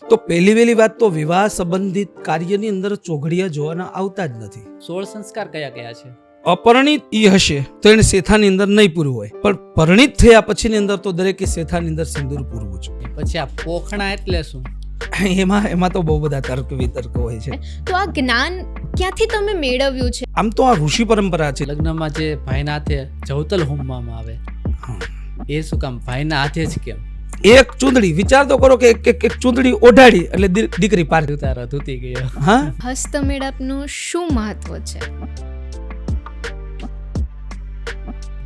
તો પહેલી વાત તો વિવાહ સંબંધિત કાર્યની અંદર ચોઘડિયા જોવાના આવતા જ નથી. 16 સંસ્કાર કયા કયા છે? અપરિણિત ઈ હશે તો એને શેથાની અંદર નહીં પૂરવું હોય, પણ પરિણિત થયા પછીની અંદર તો દરેકે શેથાની અંદર સિંદૂર પૂરવું છે. પછી આ પોખણા એટલે શું? એમાં તો બહુ બધા તર્ક વિતર્ક હોય છે. તો આ જ્ઞાન ક્યાંથી તમે મેળવ્યું છે? આમ તો આ ઋષિ પરંપરા છે. લગ્નમાં જે ભાઈના હાથે જવતલ હોમવામાં આવે, એ શું કામ ભાઈના હાથે જ કેમ? એક ચૂંદડી, વિચાર તો કરો કે એક ચૂંદડી ઓઢાડી એટલે દીકરી પાર. તારો ધૂતી ગયો. હા, હસ્તમેળાપનું શું મહત્વ છે?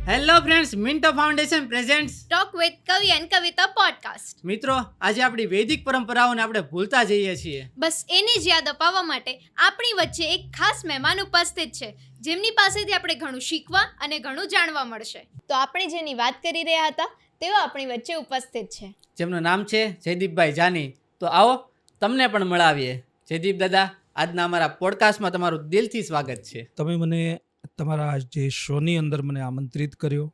Hello friends, Minto foundation presents talk with કવિ એન્ડ કવિતા પોડકાસ્ટ. મિત્રો, આજે આપણી વૈદિક પરંપરાઓને આપણે ભૂલતા જઈએ છીએ. બસ એની જ યાદ અપાવવા માટે આપણી વચ્ચે એક ખાસ મહેમાન ઉપસ્થિત છે, જેમની પાસેથી આપણે ઘણું શીખવા અને ઘણું જાણવા મળશે. તો આપણે જેની વાત કરી રહ્યા હતા તેઓ આપણી વચ્ચે ઉપસ્થિત છે, જેમનું નામ છે જયદીપભાઈ જાની. તો આવો તમને પણ મળાવીએ. જયદીપ દાદા, આજના અમારા પોડકાસ્ટમાં તમારું દિલથી સ્વાગત છે. તમે મને તમારા જે શોની અંદર મને આમંત્રિત કર્યો,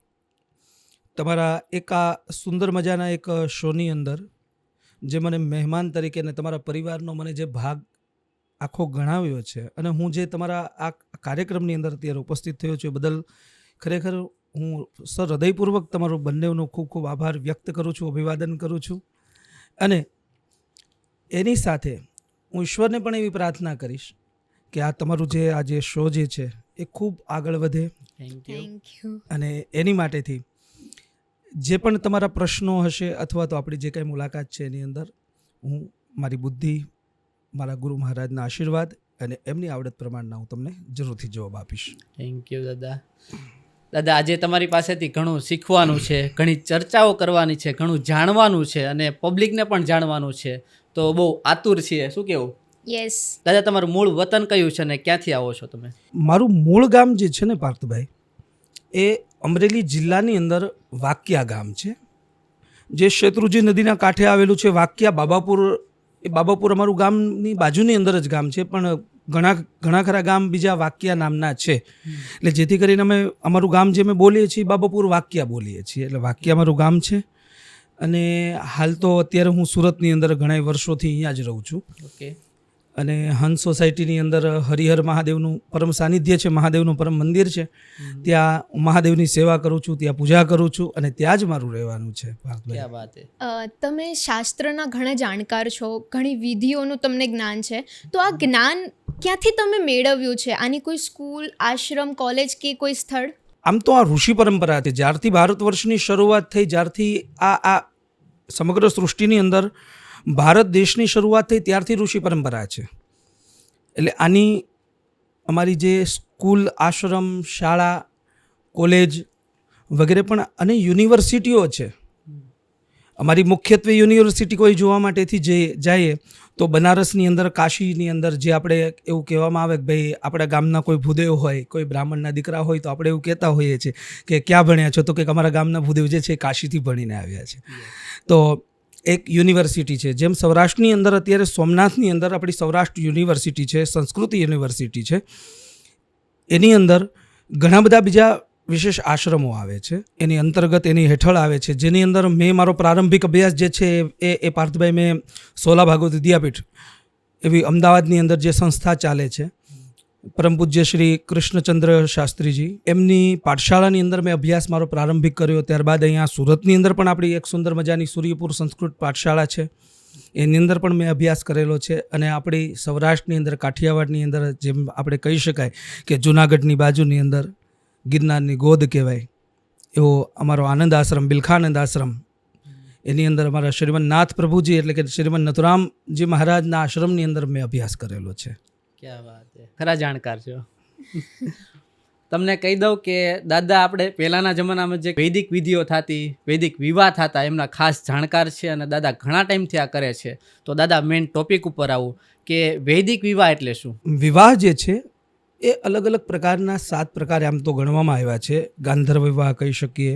તમારા એક આ સુંદર મજાના એક શોની અંદર જે મને મહેમાન તરીકે અને તમારા પરિવારનો મને જે ભાગ આખો ગણાવ્યો છે, અને હું જે તમારા આ કાર્યક્રમની અંદર અત્યારે ઉપસ્થિત થયો છું એ બદલ ખરેખર હું હૃદયપૂર્વક તમારો બંનેનો ખૂબ ખૂબ આભાર વ્યક્ત કરું છું, અભિવાદન કરું છું. અને એની સાથે હું ઈશ્વરને પણ એવી પ્રાર્થના કરીશ કે આ તમારું જે આ જે શો જે છે એ ખૂબ આગળ વધે. Thank you. Thank you. અને એની માટેથી જે પણ તમારા પ્રશ્નો હશે અથવા તો આપણી જે કાંઈ મુલાકાત છે એની અંદર હું મારી બુદ્ધિ, મારા ગુરુ મહારાજના આશીર્વાદ અને એમની આવડત પ્રમાણના હું તમને જરૂરથી જવાબ આપીશ. થેન્ક યુ દાદા. દાદા, આજે તમારી પાસેથી ઘણું શીખવાનું છે, ઘણી ચર્ચાઓ કરવાની છે, ઘણું જાણવાનું છે અને પબ્લિકને પણ જાણવાનું છે. તો બહુ આતુર છીએ. શું કહેવું? યસ. દાદા, તમારું મૂળ વતન કયું છે અને ક્યાંથી આવો છો તમે? મારું મૂળ ગામ જે છે ને પાર્થભાઈ, એ અમરેલી જિલ્લાની અંદર વાકિયા ગામ છે, જે શેત્રુંજી નદીના કાંઠે આવેલું છે. વાકિયા બાબાપુર, એ બાબાપુર અમારું ગામની બાજુની અંદર જ ગામ છે, પણ ઘણા ખરા ગામ બીજા વાકિયા નામના છે. એટલે જેથી કરીને અમે અમારું ગામ જે અમે બોલીએ છીએ બાબાપુર વાકિયા બોલીએ છીએ, એટલે વાકિયા અમારું ગામ છે. અને હાલ તો અત્યારે હું સુરતની અંદર ઘણા વર્ષોથી અહીંયા જ રહું છું. ઓકે. અને હંસ સોસાયટીની અંદર હરિહર મહાદેવનું પરમ સાનિધ્ય છે, મહાદેવનું પરમ મંદિર છે. ત્યાં હું મહાદેવની સેવા કરું છું, ત્યાં પૂજા કરું છું અને ત્યાં જ મારું રહેવાનું છે. ક્યાં વાત છે. તમે શાસ્ત્રના ઘણા જાણકાર છો, ઘણી વિધિઓનું તમને જ્ઞાન છે. તો આ જ્ઞાન ક્યાંથી તમે મેળવ્યું છે? આની કોઈ સ્કૂલ, આશ્રમ, કોલેજ કે કોઈ સ્થળ? આમ તો આ ઋષિ પરંપરા હતી. જ્યારથી ભારત વર્ષની શરૂઆત થઈ, જ્યારથી આ સમગ્ર સૃષ્ટિની અંદર ભારત દેશની શરૂઆત થઈ ત્યારથી ઋષિ પરંપરા છે. એટલે આની અમારી જે સ્કૂલ, આશ્રમ, શાળા, કોલેજ વગેરે પણ અને યુનિવર્સિટીઓ છે. અમારી મુખ્યત્વે યુનિવર્સિટી કોઈ જોવા માટેથી જઈએ તો બનારસની અંદર, કાશીની અંદર જે આપણે એવું કહેવામાં આવે કે ભાઈ આપણા ગામના કોઈ ભૂદેવ હોય, કોઈ બ્રાહ્મણના દીકરા હોય તો આપણે એવું કહેતા હોઈએ છીએ કે ક્યાં ભણ્યા છો, તો કે અમારા ગામના ભૂદેવ જે છે કાશીથી ભણીને આવ્યા છે. તો એક યુનિવર્સિટી છે. જેમ સૌરાષ્ટ્રની અંદર અત્યારે સોમનાથની અંદર આપણી સૌરાષ્ટ્ર યુનિવર્સિટી છે, સંસ્કૃતિ યુનિવર્સિટી છે, એની અંદર ઘણા બધા બીજા વિશેષ આશ્રમો આવે છે, એની અંતર્ગત એની હેઠળ આવે છે. જેની અંદર મેં મારો પ્રારંભિક અભ્યાસ જે છે એ પાર્થભાઈ મેં સોલા ભાગવત વિદ્યાપીઠ એવી અમદાવાદની અંદર જે સંસ્થા ચાલે છે, પરમ પૂજ્ય શ્રી કૃષ્ણચંદ્ર શાસ્ત્રીજી, એમની પાઠશાળાની અંદર મેં અભ્યાસ મારો પ્રારંભિક કર્યો. ત્યારબાદ અહીંયા સુરતની અંદર પણ આપણી એક સુંદર મજાની સૂર્યપુર સંસ્કૃત પાઠશાળા છે, એની અંદર પણ મેં અભ્યાસ કરેલો છે. અને આપણી સૌરાષ્ટ્રની અંદર, કાઠિયાવાડની અંદર, જેમ આપણે કહી શકાય કે જૂનાગઢની બાજુની અંદર ગિરનારની ગોદ કહેવાય એવો અમારો આનંદ આશ્રમ, બિલખાનંદ આશ્રમ, એની અંદર અમારા શ્રીમન નાથ પ્રભુજી એટલે કે શ્રીમન નથુરામજી મહારાજના આશ્રમની અંદર મેં અભ્યાસ કરેલો છે. ક્યાં વાત છે. ખરા જાણકાર છો. તમને કહી દઉં કે દાદા, આપણે પહેલાંના જમાનામાં જે વૈદિક વિધિઓ થતી, વૈદિક વિવાહ થતા, એમના ખાસ જાણકાર છે અને દાદા ઘણા ટાઈમથી આ કરે છે. તો દાદા, મેઇન ટોપિક ઉપર આવું કે વૈદિક વિવાહ એટલે શું? વિવાહ જે છે એ અલગ અલગ પ્રકારના 7 પ્રકારે આમ તો ગણવામાં આવ્યા છે. ગાંધર્વ વિવાહ કહી શકીએ.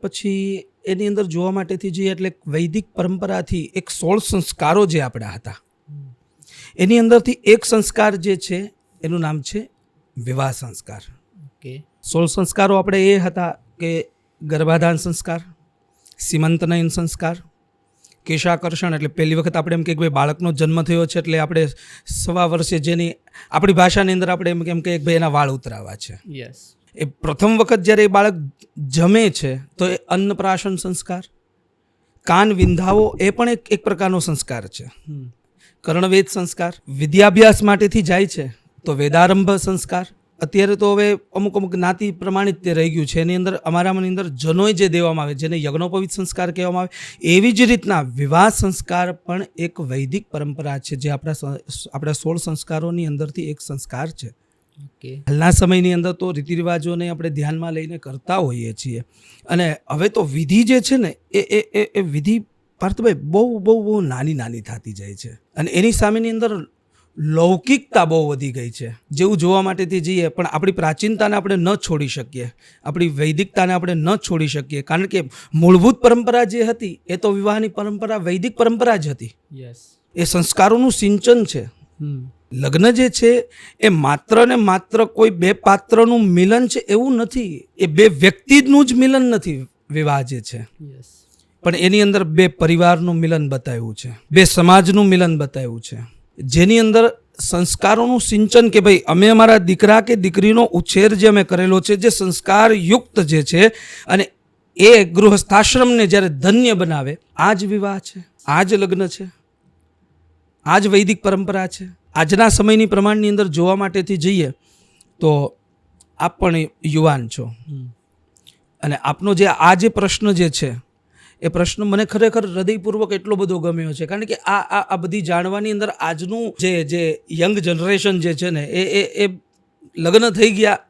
પછી એની અંદર જોવા માટેથી જઈએ એટલે વૈદિક પરંપરાથી એક 16 સંસ્કારો જે આપણા હતા, એની અંદરથી એક સંસ્કાર જે છે એનું નામ છે વિવાહ સંસ્કાર. ઓકે. 16 સંસ્કારો આપણે એ હતા કે ગર્ભાધાન સંસ્કાર, સીમંતનયન સંસ્કાર, કેશાકર્ષણ એટલે પહેલી વખત આપણે એમ કે ભાઈ બાળકનો જન્મ થયો છે એટલે આપણે 1.25 વર્ષે જેની આપણી ભાષાની અંદર આપણે એમ કે ભાઈ એના વાળ ઉતરાવા છે. યસ. એ પ્રથમ વખત જ્યારે એ બાળક જમે છે તો એ અન્નપ્રાશન સંસ્કાર, કાન વિંધાવો એ પણ એક પ્રકારનો સંસ્કાર છે. કર્ણવેદ સંસ્કાર, વિદ્યાભ્યાસ માટેથી જાય છે તો વેદારંભ સંસ્કાર. અત્યારે તો હવે અમુક જ્ઞાતિ પ્રમાણિત તે રહી ગયું છે. એની અંદર અમારાની અંદર જનોય જે દેવામાં આવે જેને યજ્ઞોપવિત સંસ્કાર કહેવામાં આવે એવી જ રીતના વિવાહ સંસ્કાર પણ એક વૈદિક પરંપરા છે જે આપણા 16 સંસ્કારોની અંદરથી એક સંસ્કાર છે. ઓકે. હાલના સમયની અંદર તો રીતિ રિવાજોને આપણે ધ્યાનમાં લઈને કરતા હોઈએ છીએ અને હવે તો વિધિ જે છે ને એ વિધિ પાર્થભાઈ બહુ નાની થતી જાય છે અને એની સામેની અંદર લૌકિકતા બહુ વધી ગઈ છે. જેવું જોવા માટેથી જઈએ પણ આપણી પ્રાચીનતાને આપણે ન છોડી શકીએ, આપણી વૈદિકતાને આપણે ન છોડી શકીએ કારણ કે મૂળભૂત પરંપરા જે હતી એ તો વિવાહની પરંપરા વૈદિક પરંપરા જ હતી. યસ. એ સંસ્કારોનું સિંચન છે. લગ્ન જે છે એ માત્ર ને માત્ર કોઈ બે પાત્રનું મિલન છે એવું નથી, એ બે વ્યક્તિનું જ મિલન નથી. વિવાહ જે છે યસ. પણ એની અંદર બે પરિવારનું મિલન બતાવ્યું છે, બે સમાજનું મિલન બતાવ્યું છે, જેની અંદર સંસ્કારોનું સિંચન કે ભાઈ અમે અમારા દીકરા કે દીકરીનો ઉછેર જે અમે કરેલો છે જે સંસ્કાર યુક્ત જે છે અને એ ગૃહસ્થાશ્રમને જ્યારે ધન્ય બનાવે આ જ વિવાહ છે, આ જ લગ્ન છે, આ જ વૈદિક પરંપરા છે. આજના સમયની પ્રમાણની અંદર જોવા માટેથી જઈએ તો આપ પણ યુવાન છો અને આપનો જે આ જે પ્રશ્ન જે છે એ પ્રશ્ન મને ખરેખર હૃદયપૂર્વક એટલો બધો ગમ્યો છે કારણ કે આ બધી જાણવાની અંદર આજનું જે યંગ જનરેશન જે છે ને એ લગ્ન થઈ ગયા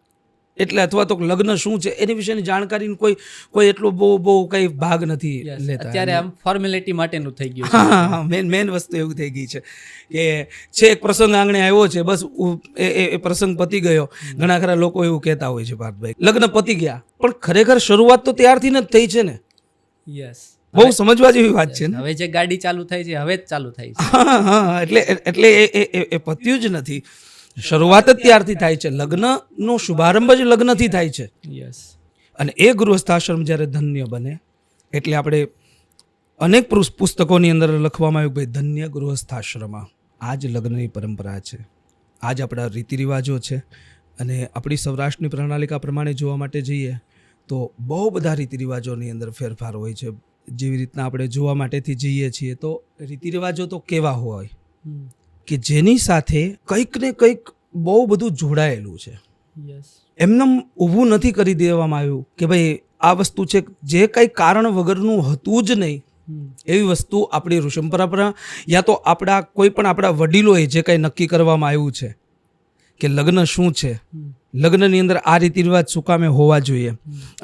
એટલે અથવા તો લગ્ન શું છે એની વિશેની જાણકારીનો કોઈ એટલો બહુ કંઈ ભાગ નથી લેતા. અત્યારે આમ ફોર્મેલિટી માટેનું થઈ ગયું. હા, મેન વસ્તુ એવું થઈ ગઈ છે કે છે એક પ્રસંગ આંગણે આવ્યો છે બસ એ પ્રસંગ પતી ગયો. ઘણા ખરા લોકો એવું કહેતા હોય છે પાર્થભાઈ લગ્ન પતી ગયા પણ ખરેખર શરૂઆત તો ત્યારથી જ થઈ છે ને. યસ. બહુ સમજવા જેવી વાત છે ને. હવે જે ગાડી ચાલુ થાય છે હવે જ ચાલુ થાય છે. હા એટલે એ પત્યું જ નથી, શરૂઆત જ ત્યારથી થાય છે. લગ્નનો શુભારંભ જ લગ્નથી થાય છે. યસ. અને એ ગૃહસ્થાશ્રમ જ્યારે ધન્ય બને એટલે આપણે અનેક પુસ્તકોની અંદર લખવામાં આવ્યું ભાઈ ધન્ય ગૃહસ્થાશ્રમ. આ જ લગ્નની પરંપરા છે, આ જ આપણા રીતિ રિવાજો છે. અને આપણી સૌરાષ્ટ્રની પ્રણાલિકા પ્રમાણે જોવા માટે જઈએ તો બહુ બધા રીતિ રિવાજોની અંદર ફેરફાર હોય છે. જેવી રીતના આપણે જોવા માટેથી જઈએ છીએ તો રીતિ રિવાજો તો કેવા હોય કે જેની સાથે કંઈક ને કંઈક બહુ બધું જોડાયેલું છે. યસ. એમને ઊભું નથી કરી દેવામાં આવ્યું કે ભાઈ આ વસ્તુ છે જે કંઈ કારણ વગરનું હતું જ નહીં એવી વસ્તુ આપણી ઋષિ પરંપરા યા તો કોઈ પણ આપણા વડીલોએ જે કંઈ નક્કી કરવામાં આવ્યું છે કે લગ્ન શું છે, લગ્નની અંદર આ રીતિ રિવાજ શું કામે હોવા જોઈએ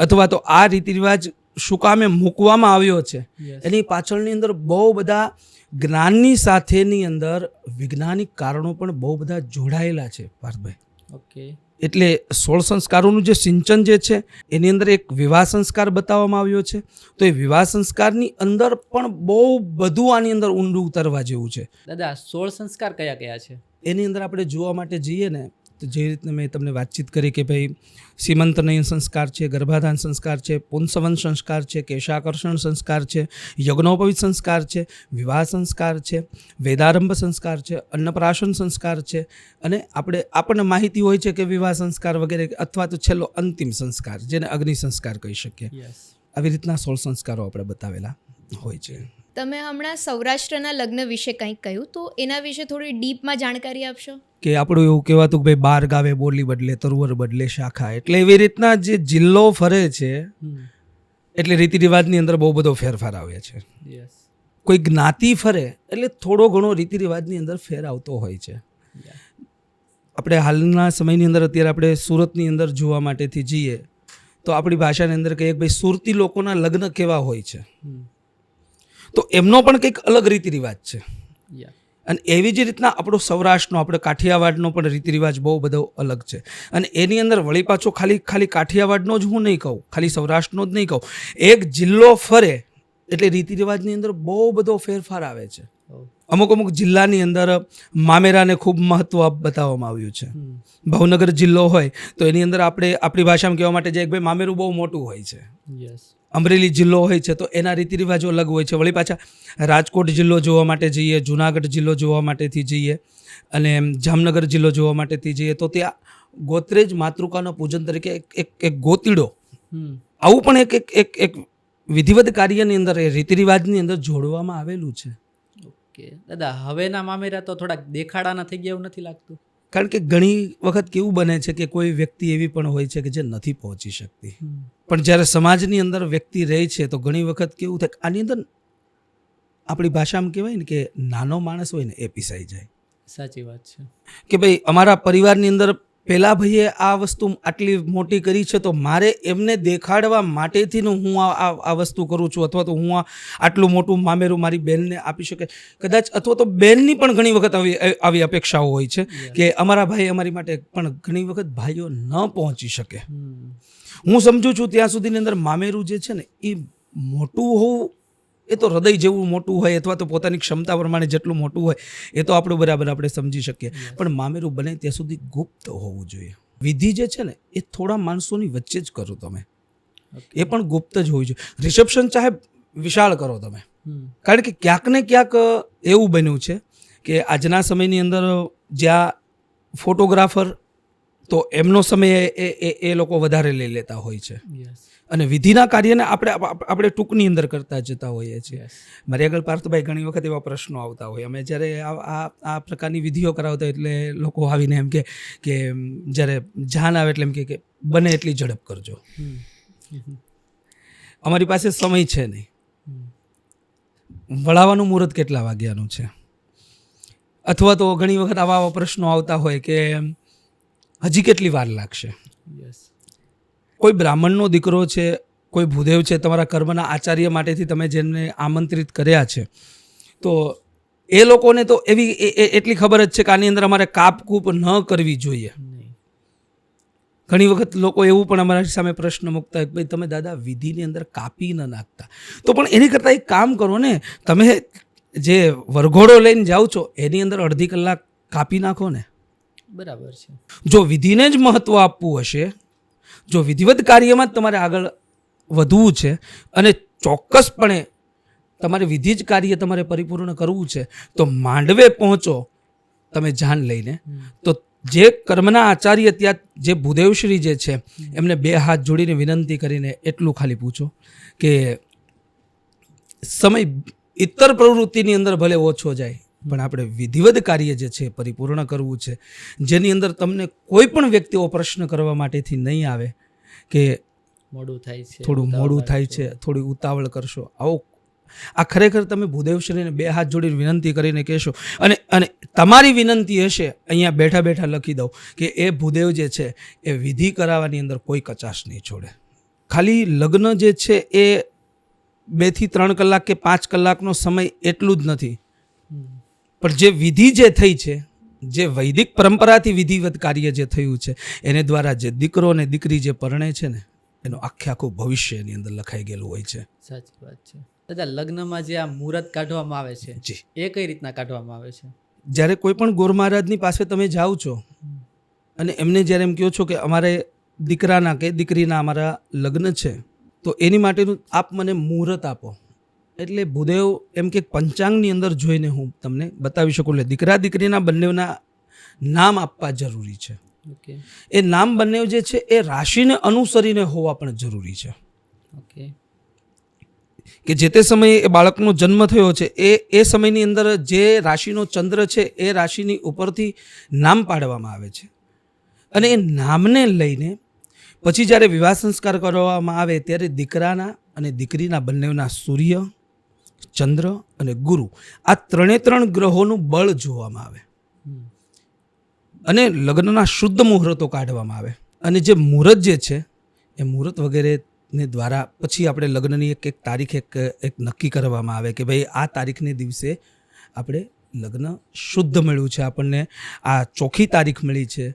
અથવા તો આ રીતિ રિવાજ શું કામે મૂકવામાં આવ્યો છે એની પાછળની અંદર બહુ બધા જ્ઞાનની સાથેની અંદર વૈજ્ઞાનિક કારણો પણ બહુ બધા જોડાયેલા છે પાર્થભાઈ. ઓકે. એટલે 16 સંસ્કારોનું જે સિંચન જે છે એની અંદર એક વિવાહ સંસ્કાર બતાવવામાં આવ્યો છે. તો એ વિવાહ સંસ્કારની અંદર પણ બહુ બધું આની અંદર ઊંડું ઉતરવા જેવું છે. દાદા 16 સંસ્કાર કયા કયા છે? એની અંદર આપણે જોવા માટે જઈએ ને તો જે રીતને મેં તમને વાતચીત કરી કે ભાઈ સીમંતનયન સંસ્કાર છે, ગર્ભાધાન સંસ્કાર છે, પુંસવન સંસ્કાર છે, કેશાકર્ષણ સંસ્કાર છે, યજ્ઞોપવિત સંસ્કાર છે, વિવાહ સંસ્કાર છે, વેદારંભ સંસ્કાર છે, અન્નપ્રાશન સંસ્કાર છે અને આપણને માહિતી હોય છે કે વિવાહ સંસ્કાર વગેરે અથવા તો છેલ્લો અંતિમ સંસ્કાર જેને અગ્નિ સંસ્કાર કહી શકીએ. યસ. આવી રીતના 16 સંસ્કારો આપણે બતાવેલા હોય છે. તમે હમણાં સૌરાષ્ટ્રના લગ્ન વિશે કંઈક કહ્યું તો એના વિશે થોડી ડીપમાં જાણકારી આપશો? કે આપણું એવું કહેવાતું કે ભાઈ 12 ગાવે બોલી બદલે તરુવર બદલે શાખા. એટલે એવી રીતના જે જિલ્લો ફરે છે એટલે રીતિ રિવાજની અંદર બહુ બધો ફેરફાર આવે છે. યસ. કોઈ જ્ઞાતિ ફરે એટલે થોડો ઘણો રીતિ રિવાજની અંદર ફેર આવતો હોય છે. આપણે હાલના સમયની અંદર અત્યારે આપણે સુરતની અંદર જોવા માટેથી જઈએ તો આપણી ભાષાની અંદર કહીએ કે ભાઈ સુરતી લોકોના લગ્ન કેવા હોય છે તો એમનો પણ કંઈક અલગ રીતિ રિવાજ છે. અને એવી જ રીતના આપણો સૌરાષ્ટ્રનો આપણે કાઠિયાવાડનો પણ રીતિ રિવાજ બહુ બધો અલગ છે. અને એની અંદર વળી પાછો ખાલી કાઠિયાવાડનો જ હું નહીં કહું, ખાલી સૌરાષ્ટ્રનો જ નહીં કહું, એક જિલ્લો ફરે એટલે રીતિ રિવાજની અંદર બહુ બધો ફેરફાર આવે છે. અમુક જિલ્લાની અંદર મામેરાને ખૂબ મહત્વ બતાવવામાં આવ્યું છે. ભાવનગર જિલ્લો હોય તો એની અંદર આપણે આપણી ભાષામાં કહેવા માટે જાય કે ભાઈ મામેરું બહુ મોટું હોય છે. યસ. અમરેલી જિલ્લો હોય છે તો એના રીતિ રિવાજો અલગ હોય છે. વળી પાછા રાજકોટ જિલ્લો જોવા માટે જઈએ, જુનાગઢ જિલ્લો જોવા માટેથી જઈએ અને જામનગર જિલ્લો જોવા માટેથી જઈએ તો ત્યાં ગોત્રેજ માતૃકાના પૂજન તરીકે એક ગોતીડો આવું પણ એક વિધિવત કાર્યની અંદર એ રીતિ રિવાજની અંદર જોડવામાં આવેલું છે. ઓકે દાદા, હવેના મામેરા તો થોડાક દેખાડાના થઈ ગયા એવું નથી લાગતું? કારણ કે ઘણી વખત કેવું બને છે કે કોઈ વ્યક્તિ એવી પણ હોય છે કે જે નથી પહોંચી શકતી, પણ જ્યારે સમાજની અંદર વ્યક્તિ રહે છે તો ઘણી વખત કેવું થાય, આની અંદર આપણી ભાષામાં કહેવાય ને કે નાનો માણસ હોય ને એ પીસાઈ જાય. સાચી વાત છે કે ભાઈ અમારા પરિવારની અંદર પેલા ભાઈએ આ વસ્તુ આટલી મોટી કરી છે તો મારે એમને દેખાડવા માટેથી હું આ વસ્તુ કરું છું, અથવા તો હું આટલું મોટું મામેરું મારી બહેનને આપી શકે કદાચ, અથવા તો બહેનની પણ ઘણી વખત આવી અપેક્ષાઓ હોય છે કે અમારા ભાઈ અમારી માટે, પણ ઘણી વખત ભાઈઓ ન પહોંચી શકે. હું સમજુ છું ત્યાં સુધીની અંદર મામેરું જે છે ને એ મોટું હોવું, એ તો હૃદય જેવું મોટું હોય અથવા તો પોતાની ક્ષમતા પ્રમાણે જેટલું મોટું હોય એ તો આપણું બરાબર આપણે સમજી શકીએ, પણ મામેરું બને ત્યાં સુધી ગુપ્ત હોવું જોઈએ. વિધિ જે છે ને એ થોડા માણસોની વચ્ચે જ કરો તમે, એ પણ ગુપ્ત જ હોવું જોઈએ. રિસેપ્શન ચાહે વિશાળ કરો તમે, કારણ કે ક્યાંક ને ક્યાંક એવું બન્યું છે કે આજના સમયની અંદર જ્યાં ફોટોગ્રાફર તો એમનો સમય એ લોકો વધારે લઈ લેતા હોય છે અને વિધિના કાર્યને આપણે ટૂંકની અંદર કરતા જતા હોઈએ છીએ. મારી આગળ પાર્થભાઈ ઘણી વખત એવા પ્રશ્નો આવતા હોય, અમે જ્યારે આ પ્રકારની વિધિઓ કરાવતા એટલે લોકો આવીને એમ કે જ્યારે જાન આવે એટલે એમ કે બને એટલી ઝડપ કરજો. અમારી પાસે સમય છે નહીં, વળાવવાનું મુહૂર્ત કેટલા વાગ્યાનું છે, અથવા તો ઘણી વખત આવા પ્રશ્નો આવતા હોય કે હજી કેટલી વાર લાગશે. કોઈ બ્રાહ્મણનો દીકરો છે, કોઈ ભૂદેવ છે, તમારા કર્મના આચાર્ય માટેથી તમે જેમને આમંત્રિત કર્યા છે, તો એ લોકોને તો એવી એટલી ખબર જ છે કે આની અંદર અમારે કાપકૂપ ન કરવી જોઈએ. ઘણી વખત લોકો એવું પણ અમારા સામે પ્રશ્ન મૂકતા હોય, ભાઈ તમે દાદા વિધિની અંદર કાપી ન નાખતા, તો પણ એની કરતાં એક કામ કરો ને, તમે જે વરઘોડો લઈને જાઓ છો એની અંદર અડધી કલાક કાપી નાખો ને. બરાબર છે. જો વિધિને જ મહત્વ આપવું હશે, જો વિધિવત કાર્યમાં જ તમારે આગળ વધવું છે અને ચોક્કસપણે તમારે વિધિ જ કાર્ય તમારે પરિપૂર્ણ કરવું છે, તો માંડવે પહોંચો તમે જાન લઈને, તો જે કર્મના આચાર્ય ત્યાં જે ભૂદેવશ્રી જે છે એમને 2 હાથ જોડીને વિનંતી કરીને એટલું ખાલી પૂછો કે સમય ઇતર પ્રવૃત્તિની અંદર ભલે ઓછો જાય પણ આપણે વિધિવત કાર્ય જે છે પરિપૂર્ણ કરવું છે, જેની અંદર તમને કોઈ પણ વ્યક્તિઓ પ્રશ્ન કરવા માટેથી નહીં આવે કે મોડું થાય છે, થોડું મોડું થાય છે, થોડી ઉતાવળ કરશો. આવો આ ખરેખર તમે ભૂદેવશ્રીને 2 હાથ જોડીને વિનંતી કરીને કહેશો અને તમારી વિનંતી હશે, અહીંયા બેઠા બેઠા લખી દઉં કે એ ભૂદેવ જે છે એ વિધિ કરાવવાની અંદર કોઈ કચાશ નહીં છોડે. ખાલી લગ્ન જે છે એ 2 થી 3 કલાક કે 5 કલાકનો સમય એટલું જ નથી, પણ જે વિધિ જે થઈ છે, જે વૈદિક પરંપરાથી વિધિવત કાર્ય જે થયું છે એને દ્વારા જે દીકરો અને દીકરી જે પરણે છે ને એનું આખું ભવિષ્ય એની અંદર લખાઈ ગયેલું હોય છે. સાચી વાત છે. દાદા, લગ્નમાં જે આ મુહૂર્ત કાઢવામાં આવે છે જી, એ કઈ રીતના કાઢવામાં આવે છે? જ્યારે કોઈ પણ ગોર મહારાજની પાસે તમે જાઓ છો અને એમને જ્યારે એમ કહો છો કે અમારે દીકરાના કે દીકરીના અમારા લગ્ન છે, તો એની માટેનું આપ મને મુહૂર્ત આપો. એટલે ભૂદેવ એમ કે પંચાંગની અંદર જોઈને હું તમને બતાવી શકું. એટલે દીકરા દીકરીના બંનેના નામ આપવા જરૂરી છે. ઓકે. એ નામ બંને જે છે એ રાશિને અનુસરીને હોવા પણ જરૂરી છે. ઓકે. કે જે તે સમયે એ બાળકનો જન્મ થયો છે એ સમયની અંદર જે રાશિનો ચંદ્ર છે એ રાશિની ઉપરથી નામ પાડવામાં આવે છે અને એ નામને લઈને પછી જ્યારે વિવાહ સંસ્કાર કરવામાં આવે ત્યારે દીકરાના અને દીકરીના બંનેના સૂર્ય, ચંદ્ર અને ગુરુ આ 3 ગ્રહોનું બળ જોવામાં આવે અને લગ્નના શુદ્ધ મુહૂર્તો કાઢવામાં આવે. અને જે મુહૂર્ત જે છે એ મુહૂર્ત વગેરેને દ્વારા પછી આપણે લગ્નની એક તારીખ એક નક્કી કરવામાં આવે કે ભાઈ આ તારીખને દિવસે આપણે લગ્ન શુદ્ધ મળ્યું છે, આપણને આ ચોખ્ખી તારીખ મળી છે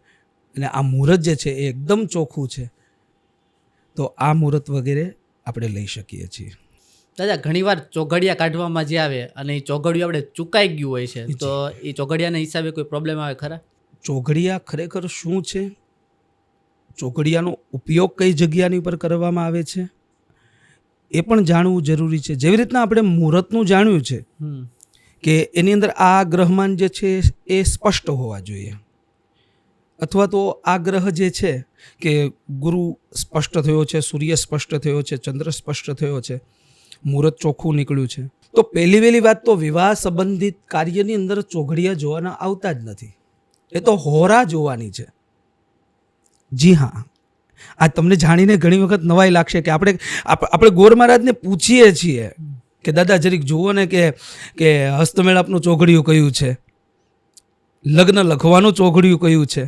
અને આ મુહૂર્ત જે છે એ એકદમ ચોખ્ખું છે, તો આ મુહૂર્ત વગેરે આપણે લઈ શકીએ છીએ. દાદા, ઘણીવાર ચોઘડિયા કાઢવામાં જે આવે અને એ ચોઘડિયું આપણે ચૂકાઈ ગયું હોય છે, તો એ ચોઘડિયાના હિસાબે કોઈ પ્રોબ્લેમ આવે ખરા? ચોઘડિયા ખરેખર શું છે, ચોઘડિયાનો ઉપયોગ કઈ જગ્યાની ઉપર કરવામાં આવે છે એ પણ જાણવું જરૂરી છે. જેવી રીતના આપણે મુહૂર્તનું જાણ્યું છે કે એની અંદર આ ગ્રહમાન જે છે એ સ્પષ્ટ હોવા જોઈએ, અથવા તો આ ગ્રહ જે છે કે ગુરુ સ્પષ્ટ થયો છે, સૂર્ય સ્પષ્ટ થયો છે, ચંદ્ર સ્પષ્ટ થયો છે, મુહૂર્ત ચોખ્ખું નીકળ્યું છે. તો પહેલી વાત તો વિવાહ સંબંધિત કાર્યની અંદર ચોઘડિયા જોવાના આવતા જ નથી. એ તો હોરા જોવાની છે. જી હા, આ તમને જાણીને ઘણી વખત નવાઈ લાગશે કે આપણે ગોર મહારાજને પૂછીએ છીએ કે દાદા જરીક જુઓ ને કે હસ્તમેળાપનું ચોઘડિયું કયું છે, લગ્ન લખવાનું ચોઘડિયું કયું છે.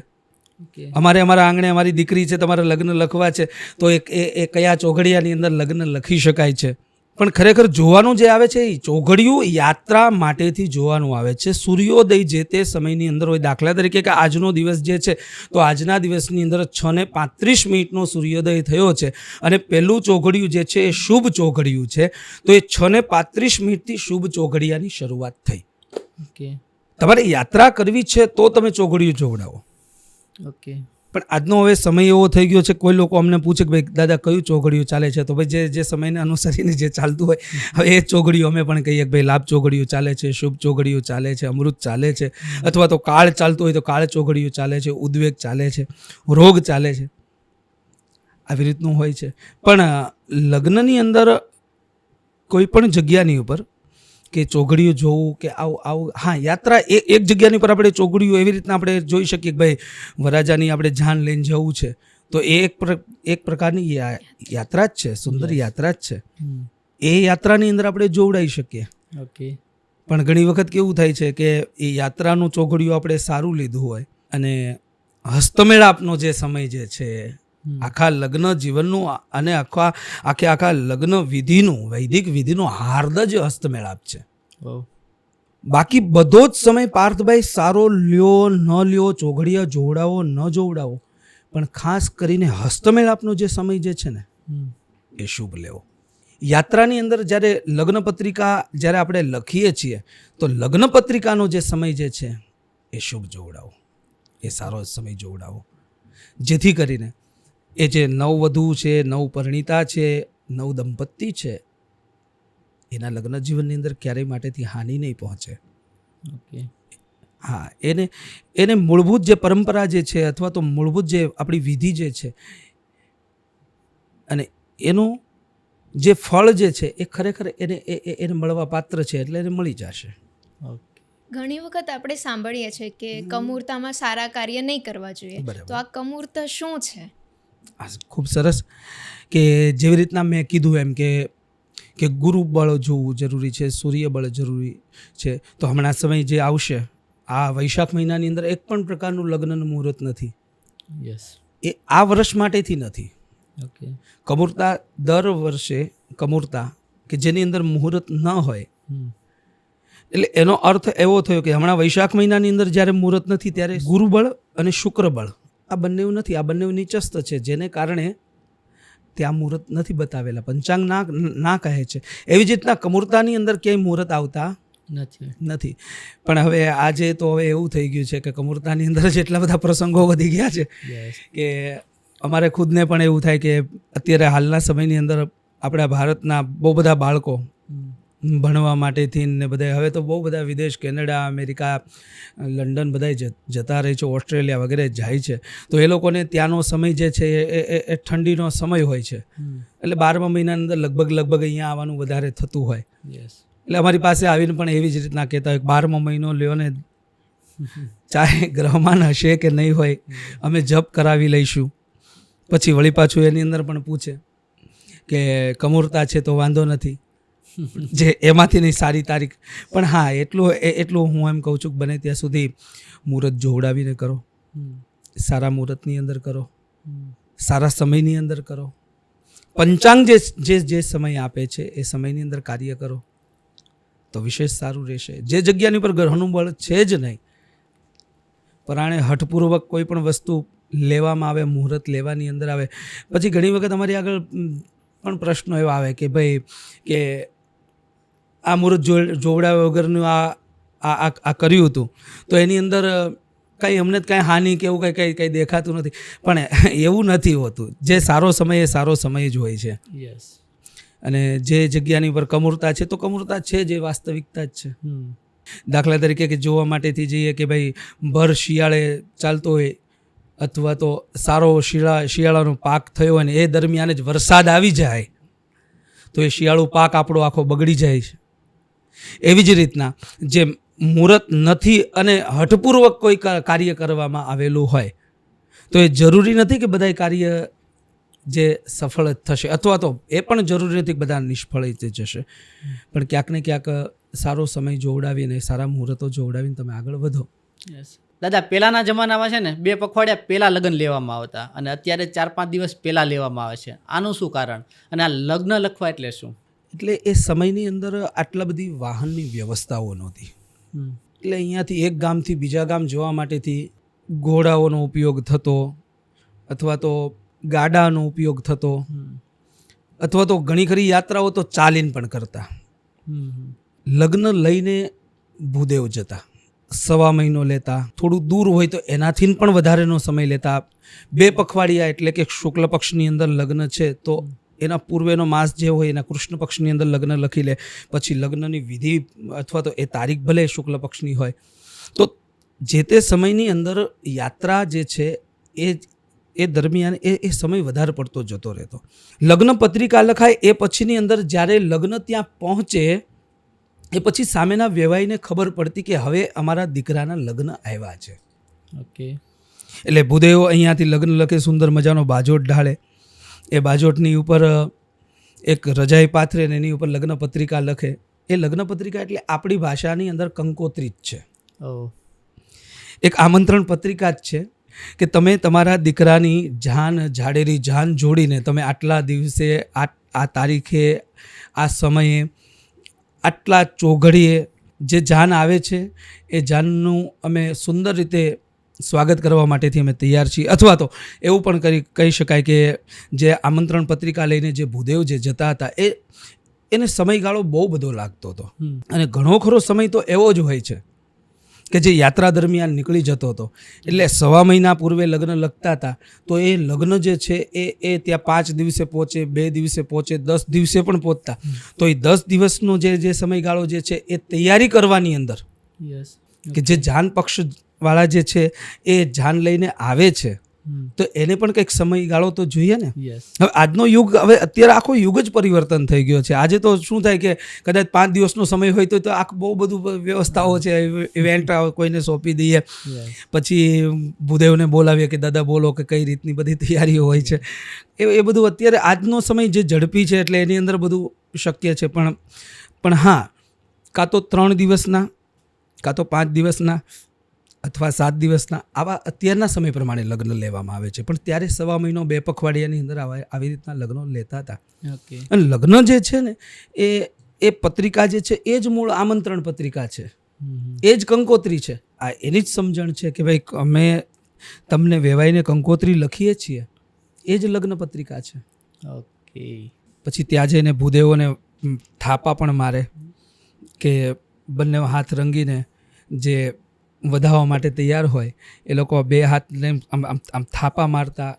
અમારા આંગણે અમારી દીકરી છે, તમારે લગ્ન લખવા છે, તો એ કયા ચોઘડિયાની અંદર લગ્ન લખી શકાય છે. પણ ખરેખર જોવાનું જે આવે છે એ ચોઘડિયું યાત્રા માટેથી જોવાનું આવે છે. સૂર્યોદય જે તે સમયની અંદર હોય, દાખલા તરીકે કે આજનો દિવસ જે છે તો આજના દિવસની અંદર 6:35 સૂર્યોદય થયો છે અને પહેલું ચોઘડિયું જે છે એ શુભ ચોઘડિયું છે. તો એ 6:35 શુભ ચોઘડિયાની શરૂઆત થઈ. તમારે યાત્રા કરવી છે તો તમે ચોઘડિયું જોવડાવો. ઓકે. પણ આજનો હવે સમય એવો થઈ ગયો છે, કોઈ લોકો અમને પૂછે કે ભાઈ દાદા કયું ચોઘડિયું ચાલે છે, તો ભાઈ જે સમયને અનુસરીને જે ચાલતું હોય હવે એ ચોઘડિયું અમે પણ કહીએ કે ભાઈ લાભ ચોઘડિયું ચાલે છે, શુભ ચોઘડિયું ચાલે છે, અમૃત ચાલે છે, અથવા તો કાળ ચાલતું હોય તો કાળ ચોઘડિયું ચાલે છે, ઉદ્વેગ ચાલે છે, રોગ ચાલે છે, આવી રીતનું હોય છે. પણ લગ્નની અંદર કોઈ પણ જગ્યાની ઉપર કે ચોઘડિયું જોવું કે આવું હા, યાત્રા એક જગ્યાની પર આપણે ચોઘડિયું એવી રીતના આપણે જોઈ શકીએ કે ભાઈ વરાજાની આપણે જાન લઈને જવું છે, તો એ એક પ્રકારની યાત્રા જ છે, સુંદર યાત્રા જ છે. એ યાત્રાની અંદર આપણે જોવડાવી શકીએ. ઓકે. પણ ઘણી વખત કેવું થાય છે કે એ યાત્રાનું ચોઘડિયું આપણે સારું લીધું હોય અને હસ્તમેળાપનો જે સમય જે છે આખા લગ્ન જીવનનું અને આખા લગ્ન વિધિનું, વૈદિક વિધિનું હાર્દ જ હસ્તમેળાપ છે. બાકી બધો જ સમય પાર્થભાઈ સારો લ્યો ન લ્યો, ચોઘડિયા જોવડાવો ન જોવડાવો, પણ ખાસ કરીને હસ્તમેળાપનો જે સમય જે છે ને એ શુભ લેવો. યાત્રાની અંદર જ્યારે લગ્ન પત્રિકા જ્યારે આપણે લખીએ છીએ તો લગ્ન પત્રિકાનો જે સમય જે છે એ શુભ જોવડાવો, એ સારો સમય જોવડાવો, જેથી કરીને એ જે નવવધુ છે, નવપરિણીતા છે, નવ દંપતી છે, એના લગ્ન જીવનની અંદર ક્યારેય માટેથી હાનિ નહીં પહોંચે. ઓકે. હા, એને મૂળભૂત જે પરંપરા જે છે અથવા તો મૂળભૂત જે આપણી વિધિ જે છે અને એનું જે ફળ જે છે એ ખરેખર એને મળવા પાત્ર છે, એટલે એને મળી જશે. ઘણી વખત આપણે સાંભળીએ છીએ કે કમૂરતામાં સારા કાર્ય નહીં કરવા જોઈએ, તો આ કમૂરત શું છે? ખૂબ સરસ. કે જેવી રીતના મેં કીધું એમ કે ગુરુ બળ જોવું જરૂરી છે, સૂર્ય બળ જરૂરી છે. તો હમણાં સમય જે આવશે આ વૈશાખ મહિનાની અંદર એક પણ પ્રકારનું લગ્નનું મુહૂર્ત નથી. એ આ વર્ષ માટેથી નથી. ઓકે. કમૂરતા દર વર્ષે કમૂરતા કે જેની અંદર મુહૂર્ત ન હોય, એટલે એનો અર્થ એવો થયો કે હમણાં વૈશાખ મહિનાની અંદર જ્યારે મુહૂર્ત નથી ત્યારે ગુરુબળ અને શુક્ર બળ આ બંને નથી, આ બંને નીચસ્ત છે, જેને કારણે ત્યાં મુહૂર્ત નથી બતાવેલા. પંચાંગ ના કહે છે. એવી જ રીતના કમૂરતાની અંદર ક્યાંય મુહૂર્ત આવતા નથી. પણ હવે આજે તો હવે એવું થઈ ગયું છે કે કમૂરતાની અંદર જ એટલા બધા પ્રસંગો વધી ગયા છે કે અમારે ખુદને પણ એવું થાય કે અત્યારે હાલના સમયની અંદર આપણા ભારતના બહુ બધા બાળકો ભણવા માટેથી ને બધા હવે તો બહુ બધા વિદેશ, કેનેડા, અમેરિકા, લંડન બધા જતા રહે છે, ઓસ્ટ્રેલિયા વગેરે જાય છે. તો એ લોકોને ત્યાંનો સમય જે છે એ ઠંડીનો સમય હોય છે, એટલે 12મા મહિનાની અંદર લગભગ અહીંયા આવવાનું વધારે થતું હોય. એટલે અમારી પાસે આવીને પણ એવી જ રીતના કહેતા હોય 12મો મહિનો લ્યો ને, ચાહે ગ્રહમાન હશે કે નહીં હોય, અમે જપ કરાવી લઈશું. પછી વળી પાછું એની અંદર પણ પૂછે કે કમૂરતા છે તો વાંધો નથી, જે એમાંથી નહીં સારી તારીખ. પણ હા, એટલું હું એમ કહું છું કે બને ત્યાં સુધી મુહૂર્ત જોવડાવીને કરો, સારા મુહૂર્તની અંદર કરો, સારા સમયની અંદર કરો. પંચાંગ જે સમય આપે છે એ સમયની અંદર કાર્ય કરો તો વિશેષ સારું રહેશે. જે જગ્યાની પર ગ્રહનું બળ છે જ નહીં, પરાણે હઠપૂર્વક કોઈ પણ વસ્તુ લેવામાં આવે, મુહૂર્ત લેવાની અંદર આવે, પછી ઘણી વખત અમારી આગળ પણ પ્રશ્નો એવા આવે કે ભાઈ કે આ મુહૂર્ત જોવડાવ્યા વગરનું આ કર્યું હતું તો એની અંદર કંઈ અમને કાંઈ હાનિ કે એવું કંઈ દેખાતું નથી. પણ એવું નથી હોતું. જે સારો સમય એ સારો સમય જ હોય છે. અને જે જગ્યાની ઉપર કમૂરતા છે તો કમૂરતા છે જે વાસ્તવિકતા જ છે. હમ. દાખલા તરીકે કે જોવા માટેથી જઈએ કે ભાઈ ભર શિયાળે ચાલતો હોય અથવા તો સારો શિયાળાનો પાક થયો હોય ને એ દરમિયાન જ વરસાદ આવી જાય તો એ શિયાળુ પાક આપણો આખો બગડી જાય છે. એવી જ રીતના જે મુહૂર્ત નથી અને હઠપૂર્વક કોઈ કાર્ય કરવામાં આવેલું હોય તો એ જરૂરી નથી કે બધા કાર્ય જે સફળ જ થશે, અથવા તો એ પણ જરૂરી નથી કે બધા નિષ્ફળ જ જશે. પણ ક્યાંક ને ક્યાંક સારો સમય જોવડાવીને સારા મુહૂર્તો જોવડાવીને તમે આગળ વધો. યસ દાદા, પહેલાંના જમાનામાં છે ને 2 પખવાડિયા પહેલાં લગ્ન લેવામાં આવતા અને અત્યારે 4-5 દિવસ પહેલાં લેવામાં આવે છે. આનું શું કારણ? અને આ લગ્ન લખવા એટલે શું? એટલે એ સમયની અંદર આટલા બધી વાહનની વ્યવસ્થાઓ નહોતી. એટલે અહીંયાથી એક ગામથી બીજા ગામ જવા માટેથી ઘોડાઓનો ઉપયોગ થતો, અથવા તો ગાડાનો ઉપયોગ થતો, અથવા તો ઘણી ખરી યાત્રાઓ તો ચાલીને પણ કરતા. લગ્ન લઈને ભૂદેવ જતા, 1.25 મહિનો લેતા, થોડું દૂર હોય તો એનાથી પણ વધારેનો સમય લેતા. 2 પખવાડિયા એટલે કે શુક્લ પક્ષની અંદર લગ્ન છે તો એના પૂર્વેનો માસ જે હોય એના કૃષ્ણ પક્ષની અંદર લગ્ન લખી લે. પછી લગ્નની વિધિ અથવા તો એ તારીખ ભલે શુક્લ પક્ષની હોય તો જે તે સમયની અંદર યાત્રા જે છે એ દરમિયાન એ સમય વધારે પડતો જતો રહેતો. લગ્ન પત્રિકા લખાય એ પછીની અંદર જ્યારે લગ્ન ત્યાં પહોંચે એ પછી સામેના વેવાઈને ખબર પડતી કે હવે અમારા દીકરાના લગ્ન આવ્યા છે. ઓકે. એટલે ભૂદેવ અહીંયાથી લગ્ન લખે, સુંદર મજાનો બાજોટ ઢાળે, એ બાજોટની ઉપર એક રજાઈ પાથરે ને એની ઉપર લગ્ન પત્રિકા લખે. એ લગ્ન પત્રિકા એટલે આપણી ભાષાની અંદર કંકોત્રી જ છે, એક આમંત્રણ પત્રિકા જ છે કે તમે તમારા દીકરાની જાન જાડેરી જાન જોડીને તમે આટલા દિવસે આ તારીખે આ સમયે આટલા ચોઘડીએ જે જાન આવે છે એ જાનનું અમે સુંદર રીતે સ્વાગત કરવા માટેથી અમે તૈયાર છીએ. અથવા તો એવું પણ કહી શકાય કે જે આમંત્રણ પત્રિકા લઈને જે ભૂદેવ જે જતા હતા એને સમયગાળો બહુ બધો લાગતો હતો. અને ઘણો ખરો સમય તો એવો જ હોય છે કે જે યાત્રા દરમિયાન નીકળી જતો હતો. એટલે 1.25 મહિના પૂર્વે લગ્ન લખતા હતા તો એ લગ્ન જે છે એ ત્યાં 5 દિવસે પહોંચે, 2 દિવસે પહોંચે, 10 દિવસે પણ પહોંચતા. તો એ 10 દિવસનો જે સમયગાળો જે છે એ તૈયારી કરવાની અંદર કે જે જાન પક્ષ વાળા જે છે એ જાન લઈને આવે છે તો એને પણ કંઈક સમયગાળો તો જોઈએ ને. હવે આજનો યુગ, હવે અત્યારે આખો યુગ જ પરિવર્તન થઈ ગયો છે. આજે તો શું થાય કે કદાચ 5 દિવસનો સમય હોય તો આખું બહુ બધું વ્યવસ્થાઓ છે, ઇવેન્ટ કોઈને સોંપી દઈએ, પછી ભૂદેવને બોલાવીએ કે દાદા બોલો કે કઈ રીતની બધી તૈયારીઓ હોય છે. એ બધું અત્યારે આજનો સમય જે ઝડપી છે એટલે એની અંદર બધું શક્ય છે. પણ હા, કાં તો 3 દિવસના, કાં તો 5 દિવસના અથવા 7 દિવસના આવા અત્યારના સમય પ્રમાણે લગ્ન લેવામાં આવે છે. પણ ત્યારે 1.25 મહિનો 2 પખવાડિયાની અંદર આવી રીતના લગ્નો લેતા હતા. અને લગ્ન જે છે ને એ પત્રિકા જે છે એ જ મૂળ આમંત્રણ પત્રિકા છે, એ જ કંકોત્રી છે. આ એની જ સમજણ છે કે ભાઈ અમે તમને વેવાઈને કંકોત્રી લખીએ છીએ, એ જ લગ્ન પત્રિકા છે. ઓકે. પછી ત્યાં જઈને ભૂદેવોને થાપા પણ મારે કે બંને હાથ રંગીને જે વધાવવા માટે તૈયાર હોય એ લોકો 2 હાથ લઈને આમ થાપા મારતા.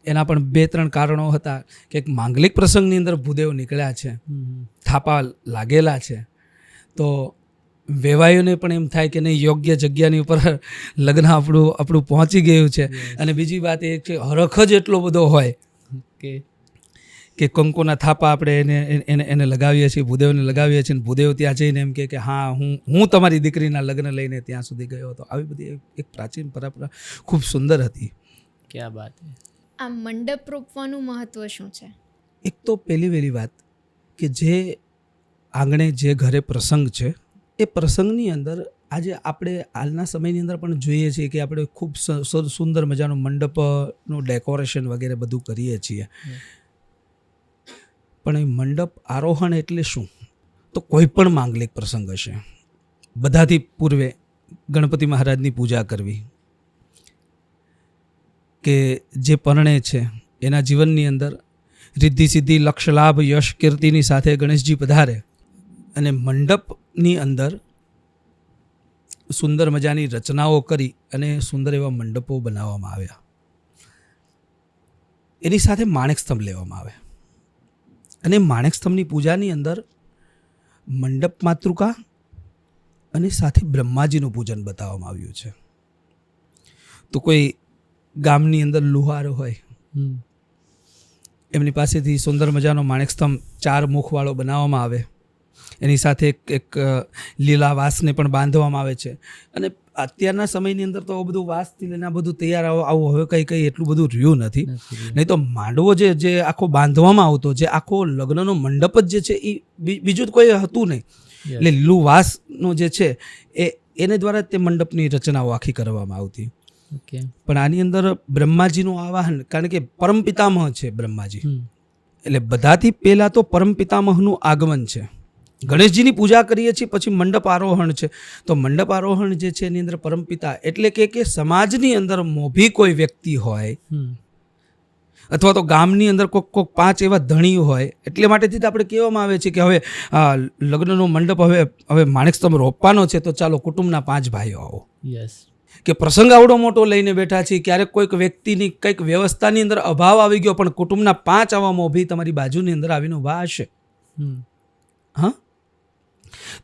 એના પણ 2-3 કારણો હતા કે એક માંગલિક પ્રસંગની અંદર ભૂદેવ નીકળ્યા છે, થાપા લાગેલા છે, તો વેવાયોને પણ એમ થાય કે નહીં, યોગ્ય જગ્યાની ઉપર લગ્ન આપણું પહોંચી ગયું છે. અને બીજી વાત એ કે હરખ જ એટલો બધો હોય કે કંકુના થાપા આપણે એને લગાવીએ છીએ, ભૂદેવને લગાવીએ છીએ. ભૂદેવ ત્યાં જઈને એમ કે હા હું તમારી દીકરીના લગ્ન લઈને ત્યાં સુધી ગયો હતો. આવી બધી એક પ્રાચીન પરંપરા ખૂબ સુંદર હતી. ક્યાં વાત. આ મંડપ રોપવાનું મહત્વ શું છે? એક તો પહેલી વહેલી વાત કે જે આંગણે જે ઘરે પ્રસંગ છે એ પ્રસંગની અંદર આજે આપણે હાલના સમયની અંદર પણ જોઈએ છીએ કે આપણે ખૂબ સુંદર મજાનું મંડપનું ડેકોરેશન વગેરે બધું કરીએ છીએ. પણ એ મંડપ આરોહણ એટલે શું? તો કોઈ પણ માંગલિક પ્રસંગ હશે, બધાથી પૂર્વે ગણપતિ મહારાજની પૂજા કરવી, કે જે પરણે છે એના જીવનની અંદર રિદ્ધિ સિદ્ધિ લક્ષ લાભ યશ કીર્તિની સાથે ગણેશજી પધારે અને મંડપની અંદર સુંદર મજાની રચનાઓ કરી અને સુંદર એવા મંડપો બનાવવામાં આવ્યા. એની સાથે માણેક સ્તંભ લેવામાં આવે અને માણેક સ્તંભની પૂજાની અંદર મંડપ માતૃકા અને સાથે બ્રહ્માજીનું પૂજન બતાવવામાં આવ્યું છે. તો કોઈ ગામની અંદર લુહાર હોય, એમની પાસેથી સુંદર મજાનો માણેક સ્તંભ 4 મુખવાળો બનાવવામાં આવે, એની સાથે એક લીલા વાંસને પણ બાંધવામાં આવે છે. અને અત્યારના સમયની અંદર તો બધું વાંસથી લઈને આ બધું તૈયાર આવું હવે કંઈ એટલું બધું રહ્યું નથી. નહીં તો માંડવો જે આખો બાંધવામાં આવતો, જે આખો લગ્નનો મંડપ જ જે છે એ બીજું કોઈ હતું નહીં. એટલે લીલું વાંસનો જે છે એને દ્વારા તે મંડપની રચનાઓ આખી કરવામાં આવતી. પણ આની અંદર બ્રહ્માજીનું આવાહન, કારણ કે પરમ પિતામહ છે બ્રહ્માજી, એટલે બધાથી પહેલાં તો પરમ પિતામહનું આગમન છે. ગણેશજીની પૂજા કરીએ છીએ, પછી મંડપ આરોહણ છે. તો મંડપ આરોહણ જે છે એની અંદર પરમપિતા એટલે કે સમાજની અંદર મોભી કોઈ વ્યક્તિ હોય, અથવા તો ગામની અંદર કોઈક 5 એવા ધણી હોય, એટલે માટેથી આપણે કહેવામાં આવે છે કે હવે લગ્નનો મંડપ હવે માણેક સ્તંભ રોપવાનો છે, તો ચાલો કુટુંબના 5 ભાઈઓ આવો. કે પ્રસંગ આવડો મોટો લઈને બેઠા છીએ, ક્યારેક કોઈક વ્યક્તિની કંઈક વ્યવસ્થાની અંદર અભાવ આવી ગયો, પણ કુટુંબના 5 આવા મોભી તમારી બાજુની અંદર આવીને ઊભા હશે. હા,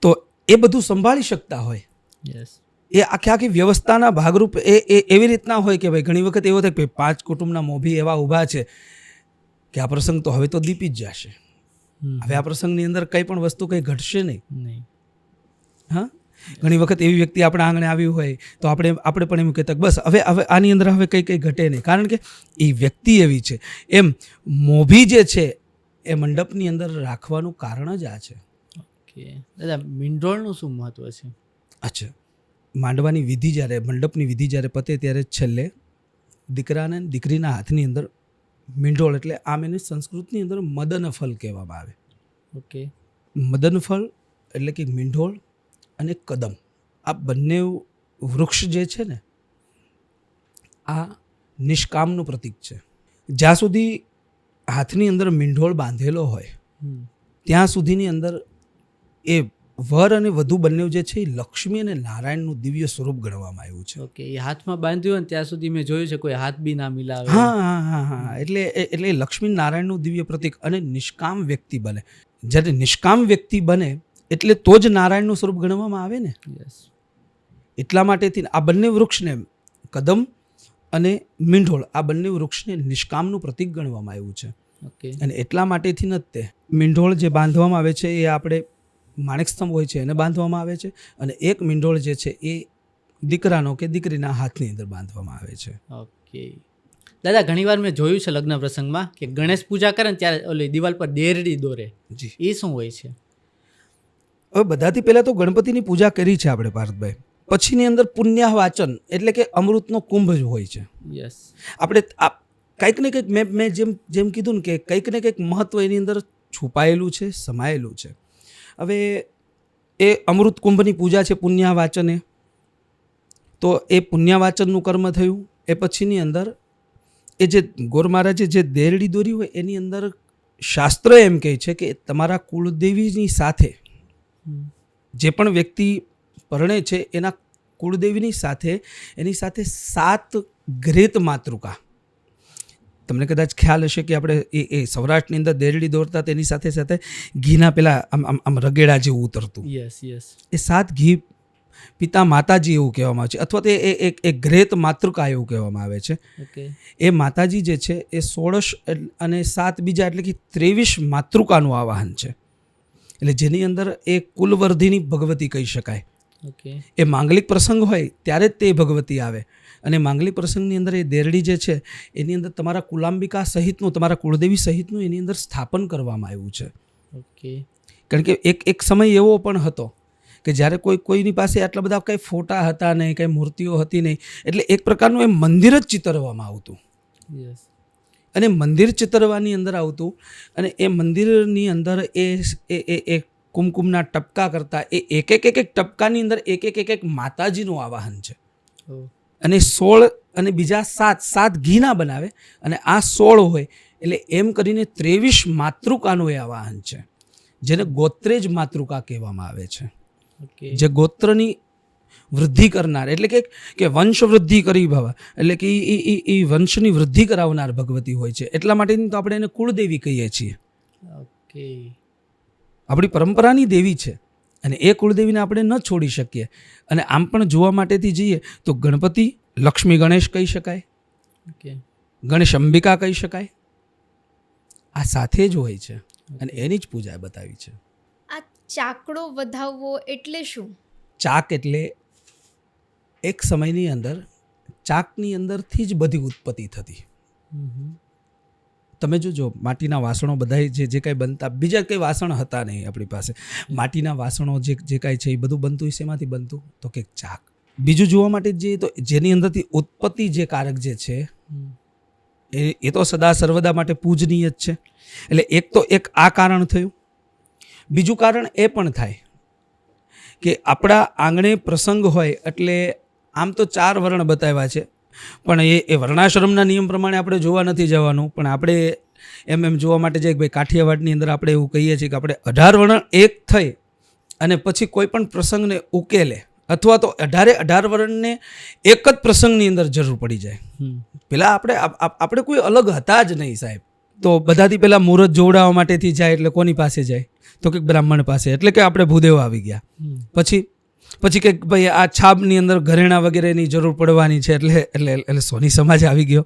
તો એ બધું સંભાળી શકતા હોય, એ આખી વ્યવસ્થાના ભાગરૂપ એવી રીતના હોય કે ભાઈ ઘણી વખત એવો થાય કે 5 કુટુંબના મોભી એવા ઊભા છે કે આ પ્રસંગ તો હવે તો દીપી જ જશે, હવે આ પ્રસંગની અંદર કંઈ પણ વસ્તુ કંઈ ઘટશે નહીં. હા, ઘણી વખત એવી વ્યક્તિ આપણા આંગણે આવી હોય તો આપણે પણ એમ કહેતા બસ હવે આની અંદર હવે કંઈ ઘટે નહીં, કારણ કે એ વ્યક્તિ એવી છે. એમ મોભી જે છે એ મંડપની અંદર રાખવાનું કારણ જ આ છે. દાદા, મીંઢોળનું શું મહત્વ છે? અચ્છા, માંડવાની વિધિ જ્યારે, મંડપની વિધિ જ્યારે પતે ત્યારે છેલ્લે દીકરાને દીકરીના હાથની અંદર મીંઢોળ, એટલે આમ એને સંસ્કૃતની અંદર મદનફલ કહેવામાં આવે. મદનફલ એટલે કે મીંઢોળ અને કદમ, આ બંને વૃક્ષ જે છે ને આ નિષ્કામનું પ્રતીક છે. જ્યાં સુધી હાથની અંદર મીંઢોળ બાંધેલો હોય ત્યાં સુધીની અંદર એ વર અને વધુ બંને જે છે એ લક્ષ્મી અને નારાયણનું દિવ્ય સ્વરૂપ ગણવામાં આવ્યું છે. એ હાથમાં બાંધ્યું હોય ત્યાં સુધી મેં જોયું છે કોઈ હાથ બી ના મિલાવે. હા, એટલે લક્ષ્મી નારાયણનું દિવ્ય પ્રતીક. અને નિષ્કામ વ્યક્તિ બને, જ્યારે નિષ્કામ વ્યક્તિ બને એટલે તો જ નારાયણનું સ્વરૂપ ગણવામાં આવે ને. એટલા માટેથી આ બંને વૃક્ષને, કદમ અને મીંઢોળ, આ બંને વૃક્ષને નિષ્કામનું પ્રતીક ગણવામાં આવ્યું છે. અને એટલા માટેથી જ તે મીંઢોળ જે બાંધવામાં આવે છે એ આપણે માણેક સ્તંભ હોય છે એને બાંધવામાં આવે છે, અને એક મીંઢોળ જે છે એ દીકરાનો કે દીકરીના હાથની અંદર બાંધવામાં આવે છે. દાદા, ઘણીવાર મેં જોયું છે લગ્ન પ્રસંગમાં કે ગણેશ પૂજા કરે ને ત્યારે ઓલી દિવાલ પર દેરડી દોરે. એ શું હોય છે? હવે બધાથી પહેલાં તો ગણપતિની પૂજા કરી છે આપણે પાર્થભાઈ, પછીની અંદર પુણ્ય વાચન એટલે કે અમૃતનો કુંભ જ હોય છે. આપણે કંઈક ને કંઈક મેં જેમ કીધું ને કે કંઈક ને કંઈક મહત્વ એની અંદર છુપાયેલું છે, સમાયેલું છે. હવે એ અમૃત કુંભની પૂજા છે પુણ્યવાચને, તો એ પુણ્યવાચનનું કર્મ થયું. એ પછીની અંદર એ જે ગોર મહારાજે જે દેરડી દોરી હોય એની અંદર શાસ્ત્ર એમ કહે છે કે તમારા કુળદેવીની સાથે જે પણ વ્યક્તિ પરણે છે એના કુળદેવીની સાથે એની સાથે 7 ઘ્રેત માતૃકા. તમને કદાચ ખ્યાલ હશે કે આપણે એ સૌરાષ્ટ્રની અંદર દેરડી દોરતા તેની સાથે સાથે ઘીના પેલા આમ રગેડા જેવું ઉતરતું. એ 7 ઘી પિતા માતાજી એવું કહેવામાં આવે છે, અથવા તો એક ઘ્રેત માતૃકા એવું કહેવામાં આવે છે. એ માતાજી જે છે એ 16 અને 7 બીજા એટલે કે 23 માતૃકાનું આવાહન છે. એટલે જેની અંદર એ કુલવર્ધિની ભગવતી કહી શકાય. એ માંગલિક પ્રસંગ હોય ત્યારે જ તે ભગવતી આવે. અને માંગલિક પ્રસંગની અંદર એ દેરડી જે છે એની અંદર તમારા કુલાંબિકા સહિતનું, તમારા કુળદેવી સહિતનું એની અંદર સ્થાપન કરવામાં આવ્યું છે. કારણ કે એક સમય એવો પણ હતો કે જ્યારે કોઈની પાસે આટલા બધા કંઈ ફોટા હતા નહીં, કંઈ મૂર્તિઓ હતી નહીં, એટલે એક પ્રકારનું એ મંદિર જ ચિતરવામાં આવતું. અને મંદિર ચિતરવાની અંદર આવતું, અને એ મંદિરની અંદર એ કુમકુમના ટપકા કરતા, એ એક ટપકાની અંદર એક માતાજીનું આવાહન છે. અને 16 અને બીજા 7 ઘીના બનાવે, અને આ 16 હોય એટલે એમ કરીને 23 માતૃકાનું એ આવાહન છે, જેને ગોત્રેજ માતૃકા કહેવામાં આવે છે. જે ગોત્રની વૃદ્ધિ કરનાર, એટલે કે વંશ વૃદ્ધિ કરી ભાવા, એટલે કે એ વંશની વૃદ્ધિ કરાવનાર ભગવતી હોય છે. એટલા માટે તો આપણે એને કુળદેવી કહીએ છીએ. ઓકે. આપણી પરંપરાની દેવી છે અને એ કુળદેવીને આપણે ન છોડી શકીએ. અને આમ પણ જોવા માટેથી જઈએ તો ગણપતિ લક્ષ્મી ગણેશ કહી શકાય, ઓકે. ગણેશ અંબિકા કહી શકાય, આ સાથે જ હોય છે અને એની જ પૂજા બતાવી છે. આ ચાકડો વધાવવો એટલે શું? ચાક એટલે એક સમયની અંદર ચાકની અંદરથી જ બધી ઉત્પત્તિ થતી. તમે જોજો માટીના વાસણો બધા જે કાંઈ બનતા, બીજા કંઈ વાસણ હતા નહીં આપણી પાસે. માટીના વાસણો જે કાંઈ છે એ બધું બનતું શેમાંથી બનતું? તો કે ચાક. બીજું જોવા માટે જઈએ તો જેની અંદરથી ઉત્પત્તિ જે કારક જે છે એ તો સદા સર્વદા માટે પૂજનીય જ છે. એટલે એક આ કારણ થયું. બીજું કારણ એ પણ થાય કે આપણા આંગણે પ્રસંગ હોય એટલે આમ તો 4 વર્ણ બતાવ્યા છે, પણ એ વર્ણાશ્રમના નિયમ પ્રમાણે આપણે જોવા નથી જવાનું. પણ આપણે એમ જોવા માટે જઈએ કે ભાઈ કાઠિયાવાડની અંદર આપણે એવું કહીએ છીએ કે આપણે 18 વર્ણ એક થઈ અને પછી કોઈ પણ પ્રસંગને ઉકેલે, અથવા તો 18 વર્ણને એક જ પ્રસંગની અંદર જરૂર પડી જાય. પેલા આપણે કોઈ અલગ હતા જ નહીં સાહેબ. તો બધાથી પહેલાં મુહૂર્ત જોવડાવવા માટેથી જાય એટલે કોની પાસે જાય? તો કંઈક બ્રાહ્મણ પાસે. એટલે કે આપણે ભૂદેવ આવી ગયા. પછી કંઈક ભાઈ આ છાબની અંદર ઘરેણા વગેરેની જરૂર પડવાની છે એટલે સોની સમાજ આવી ગયો.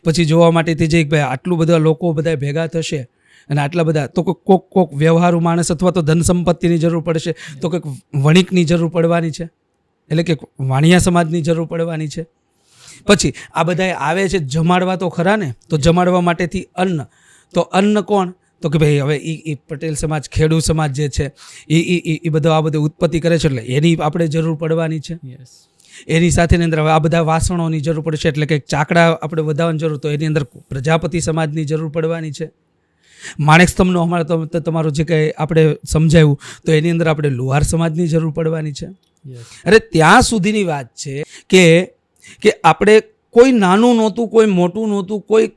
પછી જોવા માટેથી જઈ ભાઈ આટલું બધા લોકો બધા ભેગા થશે અને આટલા બધા તો કોક વ્યવહારુ માણસ અથવા તો ધન સંપત્તિની જરૂર પડશે, તો કંઈક વણિકની જરૂર પડવાની છે, એટલે કે વાણિયા સમાજની જરૂર પડવાની છે. પછી આ બધા આવે છે જમાડવા તો ખરા ને, તો જમાડવા માટેથી અન્ન. તો અન્ન કોણ? તો કે ભાઈ હવે એ પટેલ સમાજ, ખેડૂત સમાજ જે છે એ બધો આ બધું ઉત્પત્તિ કરે છે એટલે એની આપણે જરૂર પડવાની છે. એની સાથેની અંદર હવે આ બધા વાસણોની જરૂર પડશે એટલે કંઈક ચાકડા આપણે વધારવાની જરૂર, તો એની અંદર પ્રજાપતિ સમાજની જરૂર પડવાની છે. માણેક સ્તંભનો અમારે તમારું જે કંઈ આપણે સમજાવ્યું તો એની અંદર આપણે લુહાર સમાજની જરૂર પડવાની છે. અરે ત્યાં સુધીની વાત છે કે આપણે કોઈ નાનું નહોતું, કોઈ મોટું નહોતું, કોઈ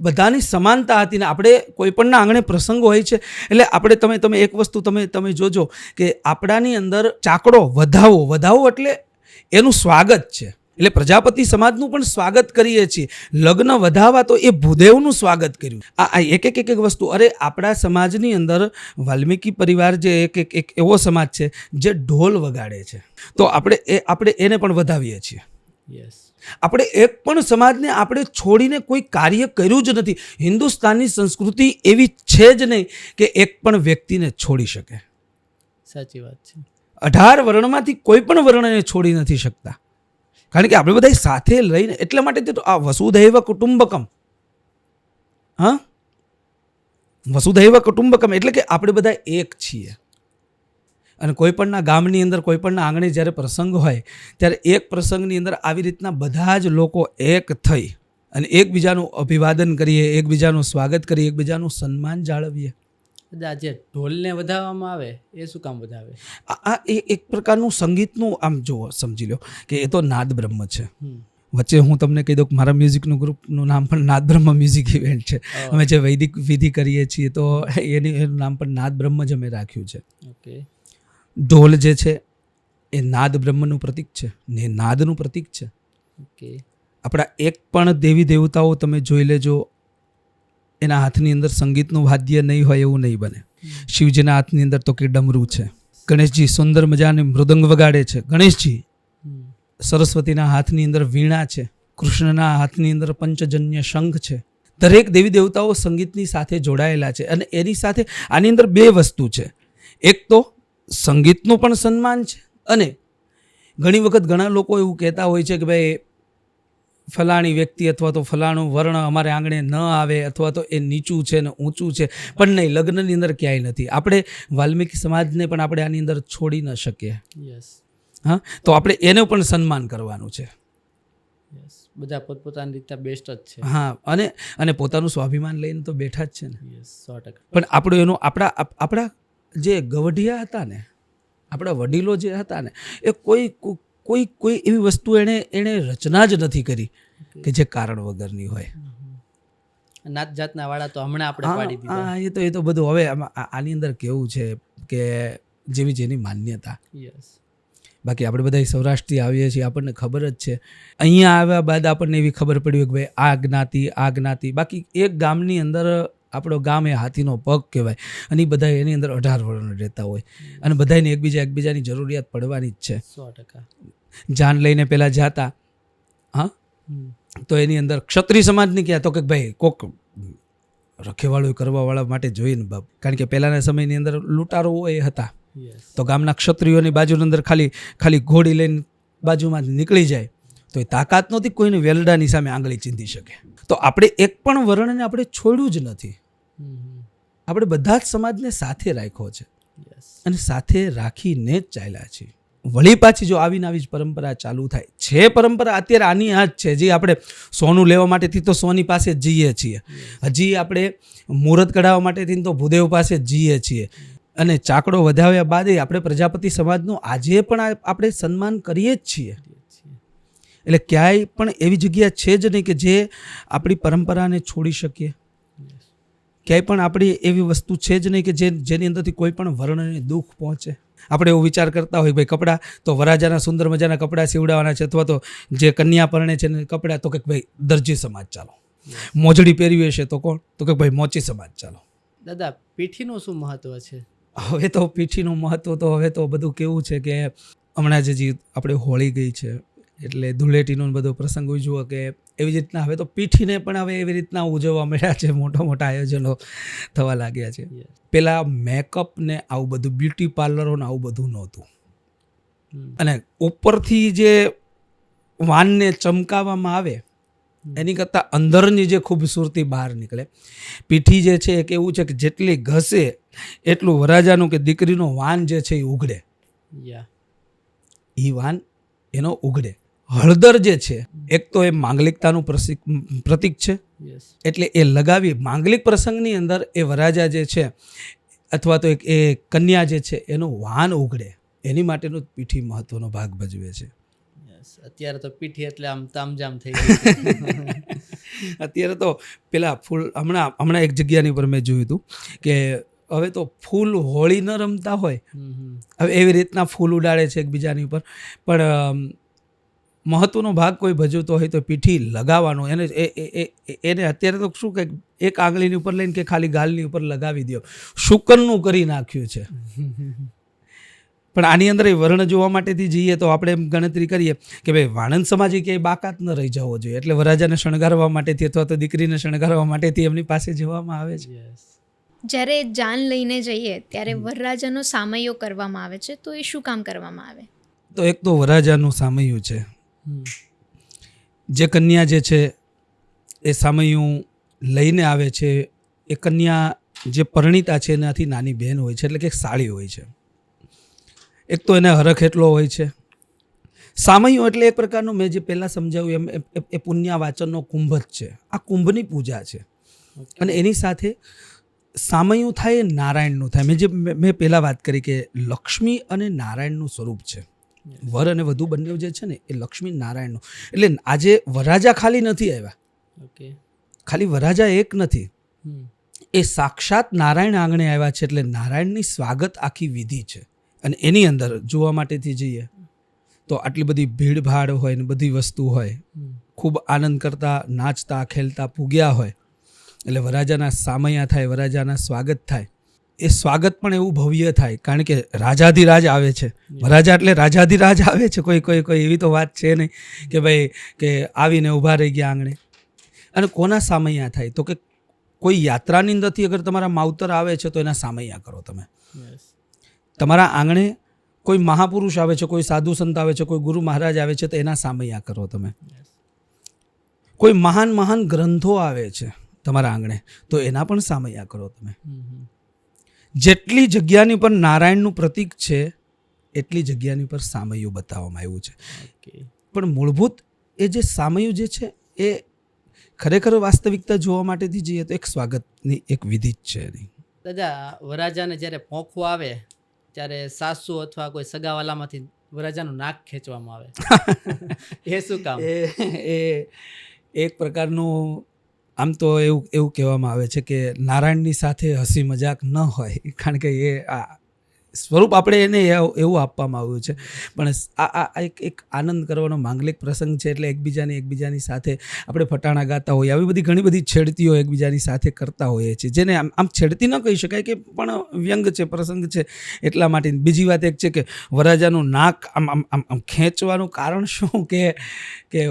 બધાની સમાનતા હતી ને આપણે કોઈ પણના આંગણે પ્રસંગો હોય છે એટલે આપણે તમે એક વસ્તુ તમે જોજો કે આપણાની અંદર ચાકડો વધાવો એટલે એનું સ્વાગત છે. એટલે પ્રજાપતિ સમાજનું પણ સ્વાગત કરીએ છીએ. લગ્ન વધાવા તો એ ભૂદેવનું સ્વાગત કર્યું. આ એક વસ્તુ. અરે આપણા સમાજની અંદર વાલ્મીકી પરિવાર જે એક એવો સમાજ છે જે ઢોલ વગાડે છે, તો આપણે એને પણ વધાવીએ છીએ. આપણે એક પણ સમાજને આપણે છોડીને કોઈ કાર્ય કર્યું જ નથી. હિન્દુસ્તાનની સંસ્કૃતિ એવી છે જ નહીં કે એક પણ વ્યક્તિને છોડી શકે. સાચી વાત છે. 18 વર્ણમાંથી કોઈ પણ વર્ણને છોડી નથી શકતા, કારણ કે આપણે બધા સાથે લઈને. એટલા માટે તો આ વસુધૈવ કુટુંબકમ, વસુધૈવ કુટુંબકમ એટલે કે આપણે બધા એક છીએ. અને કોઈપણના ગામની અંદર કોઈપણના આંગણે જ્યારે પ્રસંગ હોય ત્યારે એક પ્રસંગની અંદર આવી રીતના બધા જ લોકો એક થઈ અને એકબીજાનું અભિવાદન કરીએ, એકબીજાનું સ્વાગત કરીએ, એકબીજાનું સન્માન જાળવીએ. જે ઢોલને વધાવવામાં આવે એ શું કામ વધાવે? આ એક પ્રકારનું સંગીતનું આમ જુઓ, સમજી લો કે એ તો નાદ બ્રહ્મ છે. વચ્ચે હું તમને કહી દઉં કે મારા મ્યુઝિકનું ગ્રુપનું નામ પણ નાદ બ્રહ્મ મ્યુઝિક ઇવેન્ટ છે. અમે જે વૈદિક વિધિ કરીએ છીએ તો એનું નામ પણ નાદ બ્રહ્મ જ અમે રાખ્યું છે. ઓકે. ઢોલ જે છે એ નાદ બ્રહ્મનું પ્રતીક છે ને નાદનું પ્રતીક છે. ઓકે. આપણા એક પણ દેવી દેવતાઓ તમે જોઈ લેજો, એના હાથની અંદર સંગીતનું વાદ્ય નહીં હોય એવું નહીં બને. શિવજીના હાથની અંદર તો કે ડમરું છે. ગણેશજી સુંદર મજાને મૃદંગ વગાડે છે. ગણેશજી. સરસ્વતીના હાથની અંદર વીણા છે. કૃષ્ણના હાથની અંદર પંચજન્ય શંખ છે. દરેક દેવી દેવતાઓ સંગીતની સાથે જોડાયેલા છે. અને એની સાથે આની અંદર 2 વસ્તુ છે. એક તો સંગીતનું પણ સન્માન છે, અને ઘણી વખત ઘણા લોકો એવું કહેતા હોય છે કે ભાઈ ફલાણી વ્યક્તિ અથવા તો ફલાણું વર્ણ અમારે આંગણે ન આવે, અથવા તો એ નીચું છે ને ઊંચું છે. પણ નહીં, લગ્નની અંદર ક્યાંય નથી. આપણે વાલ્મીકી સમાજને પણ આપણે આની અંદર છોડી ન શકીએ. તો આપણે એને પણ સન્માન કરવાનું છે. બધા પોતપોતાની રીતે બેસ્ટ જ છે. અને પોતાનું સ્વાભિમાન લઈને તો બેઠા જ છે ને. 100%. પણ આપણું એનું આપણા જે ગવઢિયા હતા ને, આપણા વડીલો જે હતા ને, એ કોઈ એવી વસ્તુ એને રચના જ નથી કરી કે જે કારણ વગરની હોય. નાત જાતના વાળા તો હમણાં આપણે પાડી દીધા. એ તો બધું હવે આની અંદર કેવું છે કે જેવી જેની માન્યતા. બાકી આપણે બધા સૌરાષ્ટ્રથી આવીએ છીએ, આપણને ખબર જ છે. અહીંયા આવ્યા બાદ આપણને એવી ખબર પડી કે ભાઈ આ જ્ઞાતિ. બાકી એક ગામની અંદર આપણો ગામ એ હાથીનો પગ કહેવાય અને એ બધા એની અંદર 18 વર્ણ રહેતા હોય અને બધાને એકબીજાની જરૂરિયાત પડવાની જ છે. 100%. જાન લઈને પહેલાં જાતા, હા, તો એની અંદર ક્ષત્રિય સમાજની ક્યાં તો કે ભાઈ કોક રખેવાળું કરવાવાળા માટે જોઈએ ને બાપ, કારણ કે પહેલાંના સમયની અંદર લૂંટારો એ હતા. Yes. તો ગામના ક્ષત્રિયોની બાજુની અંદર ખાલી ઘોડી લઈને બાજુમાં નીકળી જાય તો એ તાકાત નહોતી કોઈને વેલડાની સામે આંગળી ચીંધી શકે. તો આપણે એક પણ વર્ણને આપણે છોડ્યું જ નથી. આપણે બધા જ સમાજને સાથે રાખ્યો છે Yes. અને સાથે રાખીને જ ચાલ્યા છીએ. વળી પાછી જો આવીને આવી જ પરંપરા ચાલુ થાય છે, પરંપરા અત્યારે આની આ જ છે. જે આપણે સોનું લેવા માટેથી તો સોની પાસે જ જઈએ છીએ, હજી આપણે મુહૂર્ત કઢાવવા માટેથી તો ભૂદેવ પાસે જ જઈએ છીએ અને ચાકડો વધાવ્યા બાદ આપણે પ્રજાપતિ સમાજનું આજે પણ આપણે સન્માન કરીએ જ છીએ. એટલે ક્યાંય પણ એવી જગ્યા છે જ નહીં કે જે આપણી પરંપરાને છોડી શકીએ. ક્યાંય પણ આપણી એવી વસ્તુ છે જ નહીં કે જેની અંદરથી કોઈ પણ વર્ણને દુઃખ પહોંચે. આપણે એવો વિચાર કરતા હોય ભાઈ કપડાં તો વરાજાના સુંદર મજાના કપડાં સીવડાવવાના છે, અથવા તો જે કન્યા પરણે છે ને કપડાં તો કે ભાઈ દરજી સમાજ ચાલો, મોજડી પહેરવી હશે તો કોણ, તો કે ભાઈ મોચી સમાજ ચાલો. દાદા, પીઠીનું શું મહત્વ છે? હવે તો પીઠીનું મહત્વ તો હવે તો બધું કેવું છે કે હમણાં જે આપણે હોળી ગઈ છે એટલે ધૂળેટીનો બધો પ્રસંગ ઉજવો કે એવી રીતના હવે તો પીઠીને પણ હવે એવી રીતના ઉજવવા મળ્યા છે, મોટા આયોજનો થવા લાગ્યા છે. પહેલાં મેકઅપ ને આવું બધું બ્યુટી પાર્લરો ને આવું બધું નહોતું અને ઉપરથી જે વાનને ચમકાવવામાં આવે એની કરતાં અંદરની જે ખૂબસૂરતી બહાર નીકળે. પીઠી જે છે એક એવું છે કે જેટલી ઘસે એટલું વરાજાનું કે દીકરીનો વાન જે છે એ ઉઘડે. એ વાન એનો ઉઘડે. હળદર જે છે એક તો એ માંગલિકતાનું પ્રતીક છે, એટલે એ લગાવી માંગલિક પ્રસંગની અંદર એ વરાજા જે છે અથવા તો એ કન્યા જે છે એનું વાન ઉઘડે, એની માટેનો પીઠી મહત્વનો ભાગ ભજવે છે. અત્યારે તો પીઠી એટલે આમ તામજામ થઈ ગઈ. અત્યારે તો પેલા ફૂલ હમણાં એક જગ્યાની ઉપર મેં જોયું હતું કે હવે તો ફૂલ હોળી ન રમતા હોય, હવે એવી રીતના ફૂલ ઉડાડે છે એકબીજાની ઉપર. પણ મહત્વનો ભાગ કોઈ ભજવતો હોય તો પીઠી લગાવવાનો. એને અત્યારે તો શું કે એક આંગળીની ઉપર લઈને કે ખાલી ગાલની ઉપર લગાવી દો, શુકનનું કરી નાખ્યું છે. પણ આની અંદર એ વર્ણ જોવા માટેથી જઈએ તો આપણે એમ ગણતરી કરીએ કે ભાઈ વાણંદ સમાજે ક્યાંય બાકાત ન રહી જવો જોઈએ, એટલે વરાજાને શણગારવા માટેથી અથવા તો દીકરીને શણગારવા માટેથી એમની પાસે જવામાં આવે છે. જ્યારે જાન લઈને જઈએ ત્યારે વરરાજાનો સામૈયો કરવામાં આવે છે, તો એ શું કામ કરવામાં આવે? તો એક તો વરાજાનું સામૈયું છે. જે કન્યા જે છે એ સામૈયું લઈને આવે છે. એ કન્યા જે પરિણીતા છે એનાથી નાની બહેન હોય છે, એટલે કે સાળી હોય છે. એક તો એને હરખ એટલો હોય છે. સામૈયું એટલે એક પ્રકારનું મેં જે પહેલાં સમજાવ્યું એમ એ પુણ્યવાચનનો કુંભ જ છે. આ કુંભની પૂજા છે અને એની સાથે સામૈયું થાય એ નારાયણનું થાય. મેં પહેલાં વાત કરી કે લક્ષ્મી અને નારાયણનું સ્વરૂપ છે. વર અને વધુ બંને જે છે ને એ લક્ષ્મી નારાયણનું. એટલે આજે વરાજા ખાલી નથી આવ્યા, ખાલી વરાજા એક નથી, એ સાક્ષાત નારાયણ આંગણે આવ્યા છે. એટલે નારાયણની સ્વાગત આખી વિધિ છે. અને એની અંદર જોવા માટેથી જઈએ તો આટલી બધી ભીડભાડ હોય ને બધી વસ્તુ હોય, ખૂબ આનંદ કરતા નાચતા ખેલતા પૂગ્યા હોય, એટલે વરાજાના સામૈયા થાય, વરાજાના સ્વાગત થાય. એ સ્વાગત પણ એવું ભવ્ય થાય કારણ કે રાજાધિરાજ આવે છે. વરાજા એટલે રાજાધિરાજ આવે છે. કોઈ એવી તો વાત છે નહીં કે ભાઈ કે આવીને ઊભા રહી ગયા આંગણે. અને કોના સામૈયા થાય તો કે કોઈ યાત્રાની અંદરથી અગર તમારા માવતર આવે છે તો એના સામૈયા કરો તમે. તમારા આંગણે કોઈ મહાપુરુષ આવે છે, કોઈ સાધુ સંત આવે છે, કોઈ ગુરુ મહારાજ આવે છે તો એના સામૈયા કરો તમે. કોઈ મહાન ગ્રંથો આવે છે તમારા આંગણે તો એના પણ સામૈયા કરો તમે. જેટલી જગ્યાની પર નારાયણનું પ્રતીક છે એટલી જગ્યાની પર સામૈયું બતાવવામાં આવ્યું છે. પણ મૂળભૂત એ જે સામૈયું જે છે એ ખરેખર વાસ્તવિકતા જોવા માટેથી જઈએ તો એક સ્વાગતની એક વિધિ જ છે. દાદા, વરાજાને જ્યારે પોંખું આવે ત્યારે સાસુ અથવા કોઈ સગાવાલામાંથી વરાજાનું નાક ખેંચવામાં આવે, એ શું કામ? એ એક પ્રકારનું આમ તો એવું કહેવામાં આવે છે કે નારાયણની સાથે હસી મજાક ન હોય, કારણ કે એ સ્વરૂપ આપણે એને એવું આપવામાં આવ્યું છે. પણ આ એક આનંદ કરવાનો માંગલિક પ્રસંગ છે, એટલે એકબીજાની સાથે આપણે ફટાણા ગાતા હોઈએ, આવી બધી ઘણી બધી છેડતીઓ એકબીજાની સાથે કરતા હોઈએ છીએ, જેને આમ છેડતી ન કહી શકાય કે પણ વ્યંગ છે, પ્રસંગ છે એટલા માટે. બીજી વાત એક છે કે વરરાજાનું નાક આમ ખેંચવાનું કારણ શું કે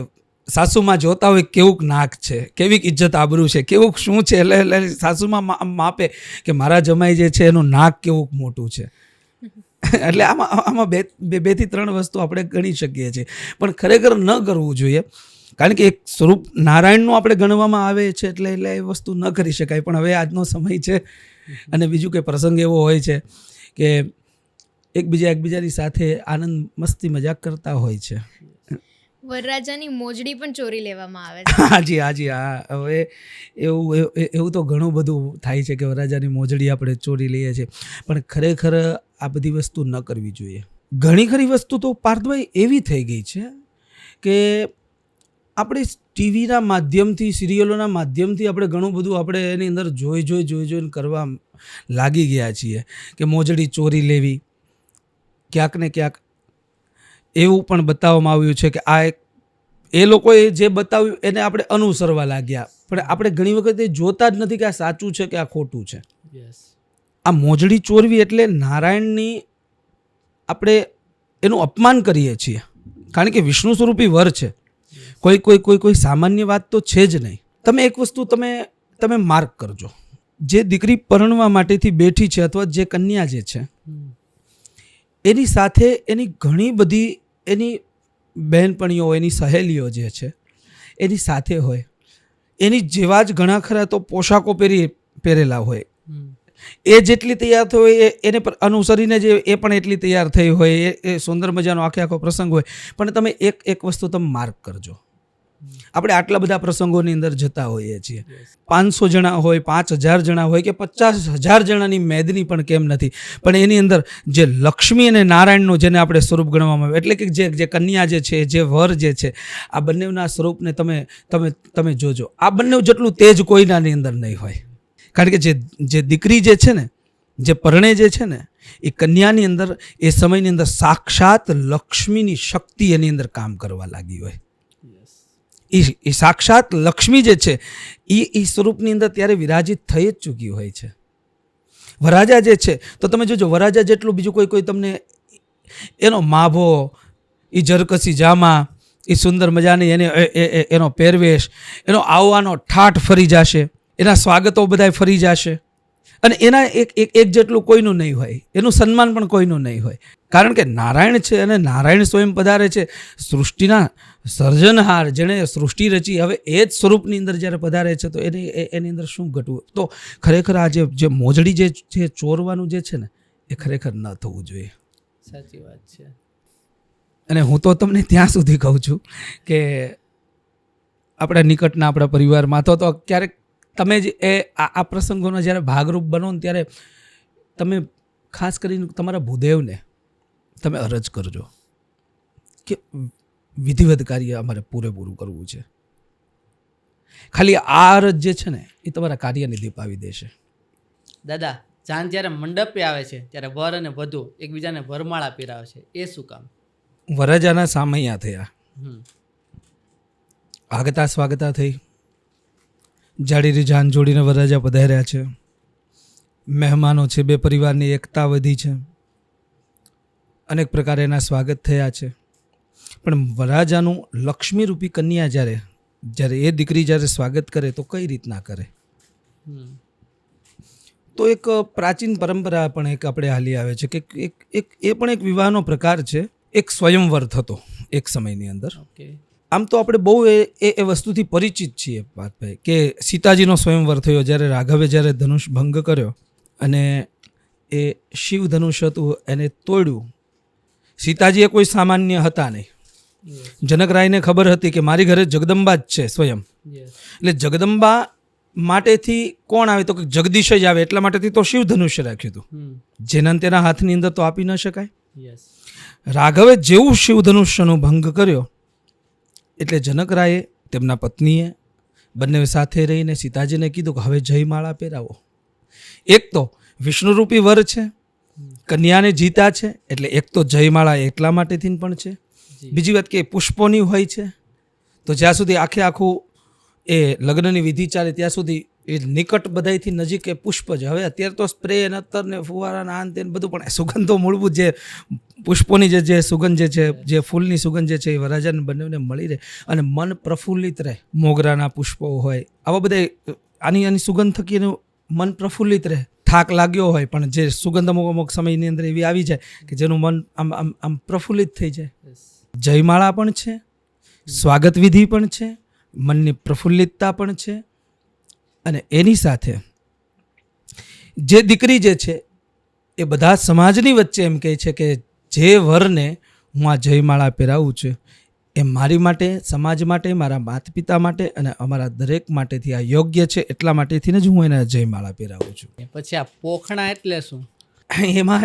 સાસુમાં જોતા હોય કેવુંક નાક છે, કેવીક ઇજ્જત આબરૂ છે, કેવુંક શું છે, એટલે સાસુમાં માપે કે મારા જમાઈ જે છે એનું નાક કેવુંક મોટું છે. એટલે આમાં બે થી ત્રણ વસ્તુ આપણે ગણી શકીએ છીએ, પણ ખરેખર ન કરવું જોઈએ, કારણ કે એક સ્વરૂપ નારાયણનું આપણે ગણવામાં આવે છે, એટલે એ વસ્તુ ન કરી શકાય. પણ હવે આજનો સમય છે, અને બીજું કંઈ પ્રસંગ એવો હોય છે કે એકબીજાની સાથે આનંદ મસ્તી મજાક કરતા હોય છે. વરરાજાની મોજડી પણ ચોરી લેવામાં આવે છે. હાજી હા. હવે એવું તો ઘણું બધું થાય છે કે વરરાજાની મોજડી આપણે ચોરી લઈએ છીએ, પણ ખરેખર આ બધી વસ્તુ ન કરવી જોઈએ. ઘણી ખરી વસ્તુ તો પાર્થભાઈ એવી થઈ ગઈ છે કે આપણે ટીવીના માધ્યમથી, સિરિયલોના માધ્યમથી આપણે ઘણું બધું આપણે એની અંદર જોઈને કરવા લાગી ગયા છીએ કે મોજડી ચોરી લેવી. ક્યાંક ને ક્યાંક એવું પણ બતાવવામાં આવ્યું છે કે એ લોકોએ જે બતાવ્યું એને આપણે અનુસરવા લાગ્યા, પણ આપણે ઘણી વખત એ જોતા જ નથી કે આ સાચું છે કે આ ખોટું છે. આ મોજડી ચોરવી એટલે નારાયણની આપણે એનું અપમાન કરીએ છીએ, કારણ કે વિષ્ણુ સ્વરૂપી વર છે, કોઈ સામાન્ય વાત તો છે જ નહીં. તમે એક વસ્તુ તમે માર્ક કરજો, જે દીકરી પરણવા માટેથી બેઠી છે અથવા જે કન્યા જે છે એની સાથે એની ઘણી બધી એની બહેનપણીઓ, એની સહેલીઓ જે છે એની સાથે હોય, એની જેવા જ ઘણા ખરા તો પોશાકો પહેરેલા હોય, એ જેટલી તૈયાર થઈ હોય એને અનુસરીને જે એ પણ એટલી તૈયાર થઈ હોય, એ સુંદર મજાનો આખો પ્રસંગ હોય. પણ તમે એક વસ્તુ તમે માર્ક કરજો, આપણે આટલા બધા પ્રસંગોની અંદર જતા હોઈએ છીએ, 500 જણા હોય, 5000 જણા હોય કે 50,000 જણાની મેદની પણ કેમ નથી, પણ એની અંદર જે લક્ષ્મી અને નારાયણનું જેને આપણે સ્વરૂપ ગણવામાં આવે, એટલે કે જે કન્યા જે છે, જે વર જે છે, આ બંનેના સ્વરૂપને તમે જોજો. આ બંને જેટલું તેજ કોઈનાની અંદર નહીં હોય, કારણ કે જે દીકરી જે છે ને, જે પરણે જે છે ને, એ કન્યાની અંદર એ સમયની અંદર સાક્ષાત લક્ષ્મીની શક્તિ એની અંદર કામ કરવા લાગી હોય. એ સાક્ષાત લક્ષ્મી જે છે એ સ્વરૂપની અંદર ત્યારે વિરાજિત થઈ જ ચૂકી હોય છે. વરરાજા જે છે તો તમે જોજો, વરરાજા જેટલું બીજું કોઈ તમને એનો માભો, એ જરકસી જામા, એ સુંદર મજાની એનો પહેરવેશ, એનો આવવાનો ઠાઠ ફરી જશે, એના સ્વાગતો બધા ફરી જશે, અને એના એક જેટલું કોઈનું નહીં હોય, એનું સન્માન પણ કોઈનું નહીં હોય, કારણ કે નારાયણ છે અને નારાયણ સ્વયં પધારે છે, સૃષ્ટિના સર્જનહાર, જેણે સૃષ્ટિ રચી, હવે એ જ સ્વરૂપની અંદર જ્યારે પધારે છે તો એની અંદર શું ઘટવું. તો ખરેખર આ જે મોજડી જે છે ચોરવાનું જે છે ને, એ ખરેખર ન થવું જોઈએ. સાચી વાત છે. અને હું તો તમને ત્યાં સુધી કહું છું કે આપણા નિકટના, આપણા પરિવારમાં તો ક્યારેક તમે જ આ પ્રસંગોનો જ્યારે ભાગરૂપ બનો ને ત્યારે તમે ખાસ કરીને તમારા ભૂદેવને તમે અરજ કરજો કે વિધિવત કાર્ય અમારે પૂરેપૂરું કરવું છે. ખાલી આ અરજ જે છે ને એ તમારા કાર્યને દીપાવી દેશે. દાદા, ચાંદ જ્યારે મંડપે આવે છે ત્યારે વર અને વધુ એકબીજાને વરમાળા પીરાવે છે, એ શું કામ? વરરાજાના સામૈયા થયા, આગતા સ્વાગતા થઈ, જાડીરી જાન જોડીને વરરાજા પધાર્યા છે, મહેમાનો છે, બે પરિવારની એકતા વધી છે, અનેક પ્રકારે એના સ્વાગત થયા છે. પણ વરરાજાનું લક્ષ્મીરૂપી કન્યા જ્યારે એ દીકરી જ્યારે સ્વાગત કરે તો કઈ રીતના કરે? તો એક પ્રાચીન પરંપરા પણ એક આપણે હાલી આવે છે કે એ પણ એક વિવાહનો પ્રકાર છે. એક સ્વયંવર થતો એક સમયની અંદર. આમ તો આપણે બહુ એ વસ્તુથી પરિચિત છીએ પાર્થભાઈ, કે સીતાજીનો સ્વયંવર થયો જ્યારે રાઘવે જ્યારે ધનુષ ભંગ કર્યો અને એ શિવ ધનુષ હતું એને તોડ્યું. સીતાજી એ કોઈ સામાન્ય હતા નહીં. જનકરાયને ખબર હતી કે મારી ઘરે જગદંબા જ છે સ્વયં, એટલે જગદંબા માટેથી કોણ આવે તો કે જગદીશ જ આવે, એટલા માટેથી તો શિવ ધનુષ્ય રાખ્યું હતું, જેના તેના હાથની અંદર તો આપી ન શકાય. રાઘવે જેવું શિવ ધનુષ્યનો ભંગ કર્યો એટલે જનકરાયે તેમના પત્નીએ બંને સાથે રહીને સીતાજીને કીધું કે હવે જયમાળા પહેરાવો. એક તો વિષ્ણુરૂપી વર છે, કન્યાને જીતા છે એટલે એક તો જયમાળા એટલા માટેથી પણ છે. બીજી વાત કે પુષ્પોની હોય છે, તો જ્યાં સુધી આખું એ લગ્નની વિધિ ચાલે ત્યાં સુધી એ નિકટ બધાયથી નજીક એ પુષ્પ જ. હવે અત્યારે તો સ્પ્રે ને અત્તર ને ફુવારા આન તેન બધું, પણ સુગંધો મૂળભૂત જે પુષ્પોની જે સુગંધ જે છે, જે ફૂલની સુગંધ જે છે એ વરરાજાને બંનેને મળી રહે અને મન પ્રફુલ્લિત રહે. મોગરાના પુષ્પો હોય, આવા બધા આની સુગંધ થકી એનું મન પ્રફુલ્લિત રહે. થાક લાગ્યો હોય પણ જે સુગંધ અમુક સમયની અંદર એવી આવી જાય કે જેનું મન આમ પ્રફુલ્લિત થઈ જાય. જયમાળા પણ છે, સ્વાગત વિધિ પણ છે, મનની પ્રફુલ્લિતતા પણ છે. અને એની સાથે જે દીકરી જે છે એ બધા સમાજની વચ્ચે એમ કહે છે કે જે વરને હું આ જયમાળા પહેરાવું છું એ મારી માટે, સમાજ માટે, મારા માતા પિતા માટે અને અમારા દરેક માટેથી આ યોગ્ય છે, એટલા માટેથી જ હું એને જયમાળા પહેરાવું છું. પછી આ પોખણા એટલે શું?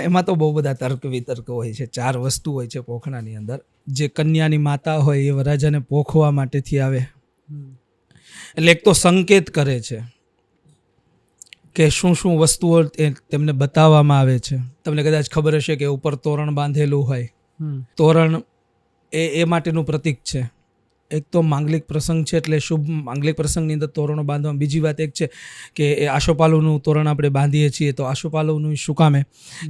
એમાં તો બહુ બધા તર્ક વિતર્ક હોય છે. 4 વસ્તુ હોય છે પોખણાની અંદર. જે કન્યાની માતા હોય એ વરરાજાને પોખવા માટેથી આવે, એટલે એક તો સંકેત કરે છે કે શું વસ્તુઓ તેમને બતાવવામાં આવે છે. તમને કદાચ ખબર હશે કે ઉપર તોરણ બાંધેલું હોય. તોરણ એ માટેનું પ્રતીક છે. એક તો માંગલિક પ્રસંગ છે એટલે શુભ માંગલિક પ્રસંગની અંદર તોરણો બાંધવા. બીજી વાત એક છે કે એ આશોપાલવનું તોરણ આપણે બાંધીએ છીએ, તો આશોપાલવનું શું કામે?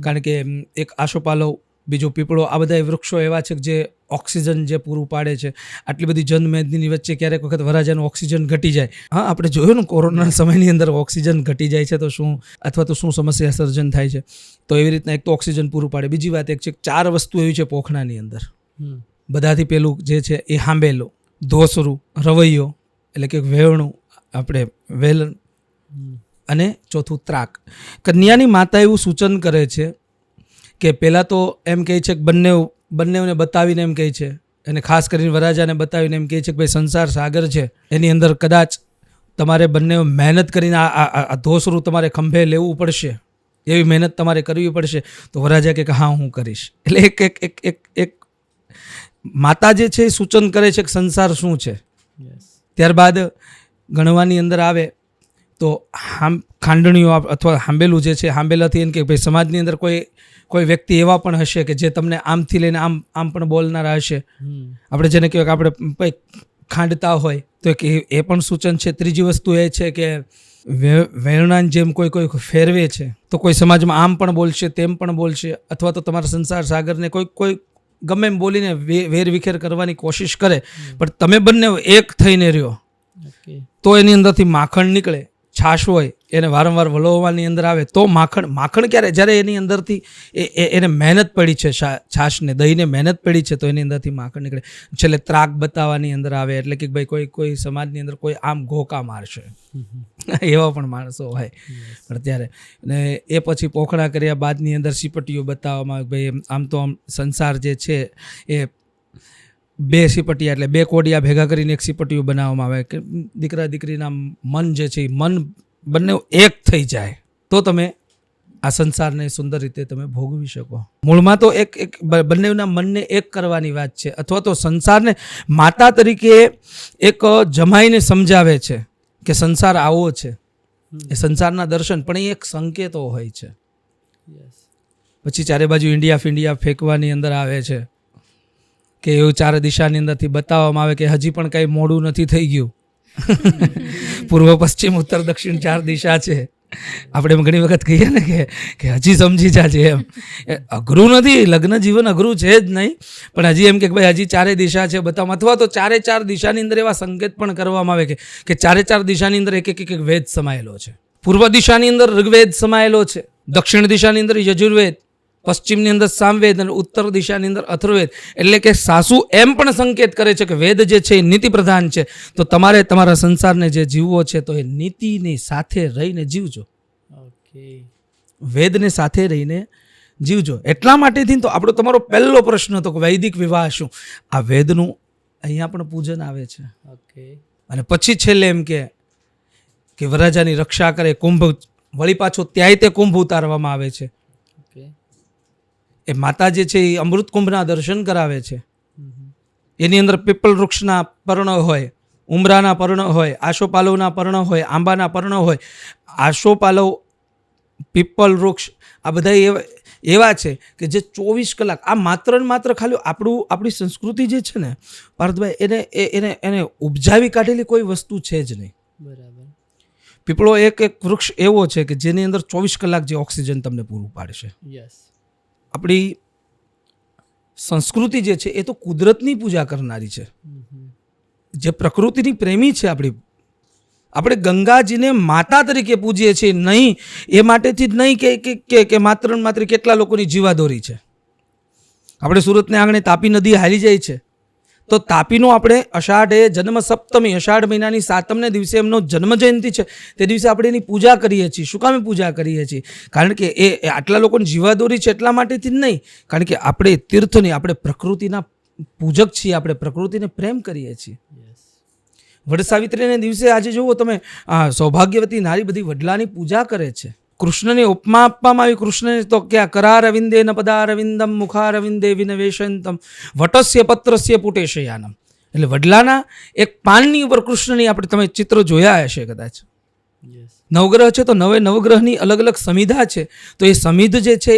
કારણ કે એક આશોપાલવ, બીજો પીપળો, આ બધા વૃક્ષો એવા છે જે ઓક્સિજન જે પૂરું પાડે છે. આટલી બધી જનમેદની વચ્ચે ક્યારેક વખત વરરાજાનું ઓક્સિજન ઘટી જાય. હા, આપણે જોયું ને કોરોના સમયની અંદર ઓક્સિજન ઘટી જાય છે તો શું, અથવા તો શું સમસ્યા સર્જન થાય છે. તો એવી રીતના એક તો ઓક્સિજન પૂરું પાડે. બીજી વાત એક છે 4 વસ્તુ એવી છે પોખણાની અંદર. બધાથી પેલું જે છે એ હાંબેલું, ધોસરું, રવૈયો એટલે કે વેવણું, આપણે વેલણ, અને ચોથું ત્રાક. કન્યાની માતા એવું સૂચન કરે છે કે પહેલાં તો એમ કહે છે કે બંનેને બતાવીને એમ કહે છે, અને ખાસ કરીને વરરાજાને બતાવીને એમ કહે છે કે ભાઈ સંસાર સાગર છે, એની અંદર કદાચ તમારે બંને મહેનત કરીને આ ધોસરું તમારે ખંભે લેવું પડશે, એવી મહેનત તમારે કરવી પડશે. તો વરરાજા કે હા હું કરીશ. એટલે એક માતા જે છે એ સૂચન કરે છે કે સંસાર શું છે. ત્યારબાદ ગણવાની અંદર આવે તો ખાંડણીઓ અથવા હાંબેલું જે છે, હાંબેલાથી એમ કે ભાઈ સમાજની અંદર કોઈ વ્યક્તિ એવા પણ હશે કે જે તમને આમથી લઈને આમ પણ બોલનારા હશે. આપણે જેને કહેવાય કે આપણે ખાંડતા હોય તો એ પણ સૂચન છે. ત્રીજી વસ્તુ એ છે કે વેરણાની જેમ કોઈ ફેરવે છે તો કોઈ સમાજમાં આમ પણ બોલશે, તેમ પણ બોલશે, અથવા તો તમારા સંસાર સાગરને કોઈ ગમે એમ બોલીને વેરવિખેર કરવાની કોશિશ કરે, પણ તમે બંને એક થઈને રહ્યો તો એની અંદરથી માખણ નીકળે. છાશ હોય એને વારંવાર વલોવવાની અંદર આવે તો માખણ ક્યારે? જ્યારે એની અંદરથી એને મહેનત પડી છે, છાશને, દહીંને મહેનત પડી છે, તો એની અંદરથી માખણ નીકળે. છેલ્લે ત્રાક બતાવવાની અંદર આવે, એટલે કે ભાઈ કોઈ સમાજની અંદર કોઈ આમ ઘોકા મારશે, એવા પણ માણસો હોય. પણ ત્યારે ને એ પછી પોખણા કર્યા બાદની અંદર સીપટીઓ બતાવવામાં આવે. ભાઈ આમ તો સંસાર જે છે એ 2 સીપટીયા એટલે 2 કોડિયા ભેગા કરીને એક સીપટીયું બનાવવામાં આવે કે દીકરા દીકરીના મન જે છે એ મન બંને એક થઈ જાય તો તમે આ સંસારને સુંદર રીતે તમે ભોગવી શકો. મૂળમાં તો એક બંનેના મનને એક કરવાની વાત છે, અથવા તો સંસારને માતા તરીકે એક જમાઈને સમજાવે છે કે સંસાર આવો છે, એ સંસારના દર્શન પણ એ એક સંકેતો હોય છે. પછી ચારે બાજુ ઇન્ડિયા ફિન્ડિયા ફેંકવાની અંદર આવે છે કે એવું 4 દિશાની અંદરથી બતાવવામાં આવે કે હજી પણ કાંઈ મોડું નથી થઈ ગયું. પૂર્વ પશ્ચિમ ઉત્તર દક્ષિણ 4 દિશા છે. આપણે એમ ઘણી વખત કહીએ ને કે હજી સમજી જાજે. એમ અઘરું નથી, લગ્ન જીવન અઘરું છે જ નહીં, પણ હજી એમ કે ભાઈ હજી 4 દિશા છે બતાવવામાં. અથવા તો 4 દિશાની અંદર એવા સંકેત પણ કરવામાં આવે કે 4 દિશાની અંદર એક વેદ સમાયેલો છે. પૂર્વ દિશાની અંદર ઋગ્વેદ સમાયેલો છે, દક્ષિણ દિશાની અંદર યજુર્વેદ, પશ્ચિમની અંદર સામવેદ અને ઉત્તર દિશાની અંદર અથર્વવેદ. એટલે કે સાસુ એમ પણ સંકેત કરે છે કે વેદ જે છે એ નીતિ પ્રધાન છે, તો તમારે તમારા સંસારને જે જીવવો છે તો એ નીતિની સાથે રહીને જીવજો, વેદને સાથે રહીને જીવજો. એટલા માટેથી તો આપણો તમારો પહેલો પ્રશ્ન હતો કે વૈદિક વિવાહ શું? આ વેદનું અહીંયા પણ પૂજન આવે છે. અને પછી છેલ્લે એમ કે વરરાજાની રક્ષા કરે, કુંભ વળી પાછો ત્યાંય તે કુંભ ઉતારવામાં આવે છે. એ માતા જે છે એ અમૃત કુંભના દર્શન કરાવે છે. એની અંદર પીપલ વૃક્ષના પર્ણ હોય, ઉમરાના પર્ણ હોય, આશોપાલવના પર્ણ હોય, આંબાના પર્ણ હોય. આશોપાલવ, પીપલ વૃક્ષ આ બધા એવા છે કે જે 24 કલાક આ માત્ર ને માત્ર ખાલી આપણી સંસ્કૃતિ જે છે ને પાર્થભાઈ એને ઉપજાવી કાઢેલી કોઈ વસ્તુ છે જ નહીં. બરાબર. પીપળો એક વૃક્ષ એવો છે કે જેની અંદર 24 કલાક જે ઓક્સિજન તમને પૂરું પાડશે. યસ. આપણી સંસ્કૃતિ જે છે એ તો કુદરતની પૂજા કરનારી છે, જે પ્રકૃતિની પ્રેમી છે. આપણે ગંગાજીને માતા તરીકે પૂજીએ છીએ, નહીં એ માટેથી જ નહીં કે માત્ર ને માત્ર કેટલા લોકોની જીવાદોરી છે. આપણે સુરતને આંગણે તાપી નદી હાલી જાય છે, તો તાપીનો આપણે અષાઢે જન્મ સપ્તમી, અષાઢ મહિનાની 7મને દિવસે એમનો જન્મ જયંતિ છે, તે દિવસે આપણે એની પૂજા કરીએ છીએ. શું કામે પૂજા કરીએ છીએ? કારણ કે એ આટલા લોકોની જીવાદોરી છે એટલા માટેથી જ નહીં, કારણ કે આપણે તીર્થની, આપણે પ્રકૃતિના પૂજક છીએ, આપણે પ્રકૃતિને પ્રેમ કરીએ છીએ. વડ સાવિત્રીને દિવસે આજે જુઓ તમે, સૌભાગ્યવતી નારી બધી વડલાની પૂજા કરે છે. કૃષ્ણની ઉપમા આપવામાં આવી. કૃષ્ણને તો ક્યાં કરારવિંદે ન પદારવિંદમ મુખારવિંદે વિનવેશંતમ વટસ્ય પત્રસ્ય પુટેશયાનમ. એટલે વડલાના એક પાનની ઉપર કૃષ્ણની આપણે તમે ચિત્ર જોયા હશે કદાચ. નવગ્રહ છે તો નવગ્રહની અલગ અલગ સમિધા છે. તો એ સમિધ જે છે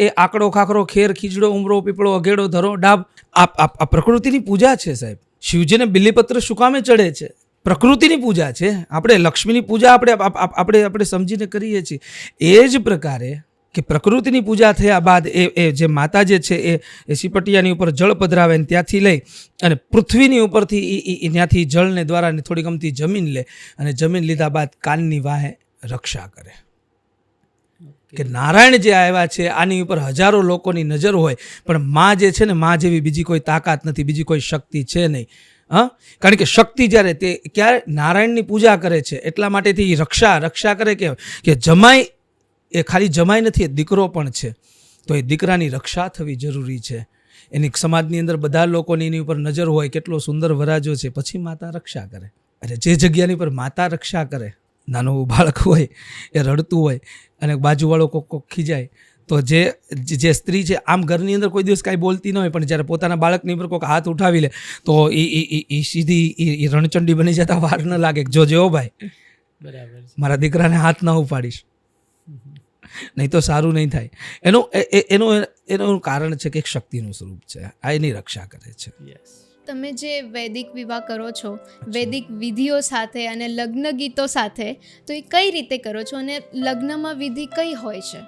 એ આકડો, ખાખરો, ખેર, ખીજડો, ઉમરો, પીપળો, અઘેડો, ધરો, ડાબ, આ પ્રકૃતિની પૂજા છે સાહેબ. શિવજીને બિલીપત્ર શું કામે ચડે છે? પ્રકૃતિની પૂજા છે. આપણે લક્ષ્મીની પૂજા આપણે સમજીને કરીએ છીએ. એ જ પ્રકારે કે પ્રકૃતિની પૂજા થયા બાદ એ જે માતા જે છે એ સીપટિયાની ઉપર જળ પધરાવે ને ત્યાંથી લઈ અને પૃથ્વીની ઉપરથી ત્યાંથી જળને દ્વારા થોડી ગમતી જમીન લે અને જમીન લીધા બાદ કાનની વાહે રક્ષા કરે. કે નારાયણ જે આવ્યા છે આની ઉપર હજારો લોકોની નજર હોય, પણ માં જે છે ને, માં જેવી બીજી કોઈ તાકાત નથી, બીજી કોઈ શક્તિ છે નહીં. કારણ કે શક્તિ જ્યારે તે ક્યારે નારાયણની પૂજા કરે છે એટલા માટેથી રક્ષા કરે કે જમાઈ એ ખાલી જમાઈ નથી, એ દીકરો પણ છે. તો એ દીકરાની રક્ષા થવી જરૂરી છે. એની સમાજની અંદર બધા લોકોની એની ઉપર નજર હોય, કેટલો સુંદર વરાજો છે, પછી માતા રક્ષા કરે. અને જે જગ્યાની પર માતા રક્ષા કરે, નાનું બાળક હોય એ રડતું હોય અને બાજુવાળો કોક ખીજાય, તો જે સ્ત્રી છે આમ ઘરની અંદર કોઈ દિવસ કાંઈ બોલતી ન હોય, પણ જ્યારે પોતાના બાળકની ઉપર કોઈક હાથ ઉઠાવી લે તો એ સીધી એ રણચંડી બની જતા વાર ન લાગે. જો ભાઈ, બરાબર, મારા દીકરાને હાથ ન ઉપાડીશ, નહીં તો સારું નહીં થાય. એનું કારણ છે કે એક શક્તિનું સ્વરૂપ છે, આ એની રક્ષા કરે છે. તમે જે વૈદિક વિવાહ કરો છો, વૈદિક વિધિઓ સાથે અને લગ્ન ગીતો સાથે, તો એ કઈ રીતે કરો છો અને લગ્નમાં વિધિ કઈ હોય છે?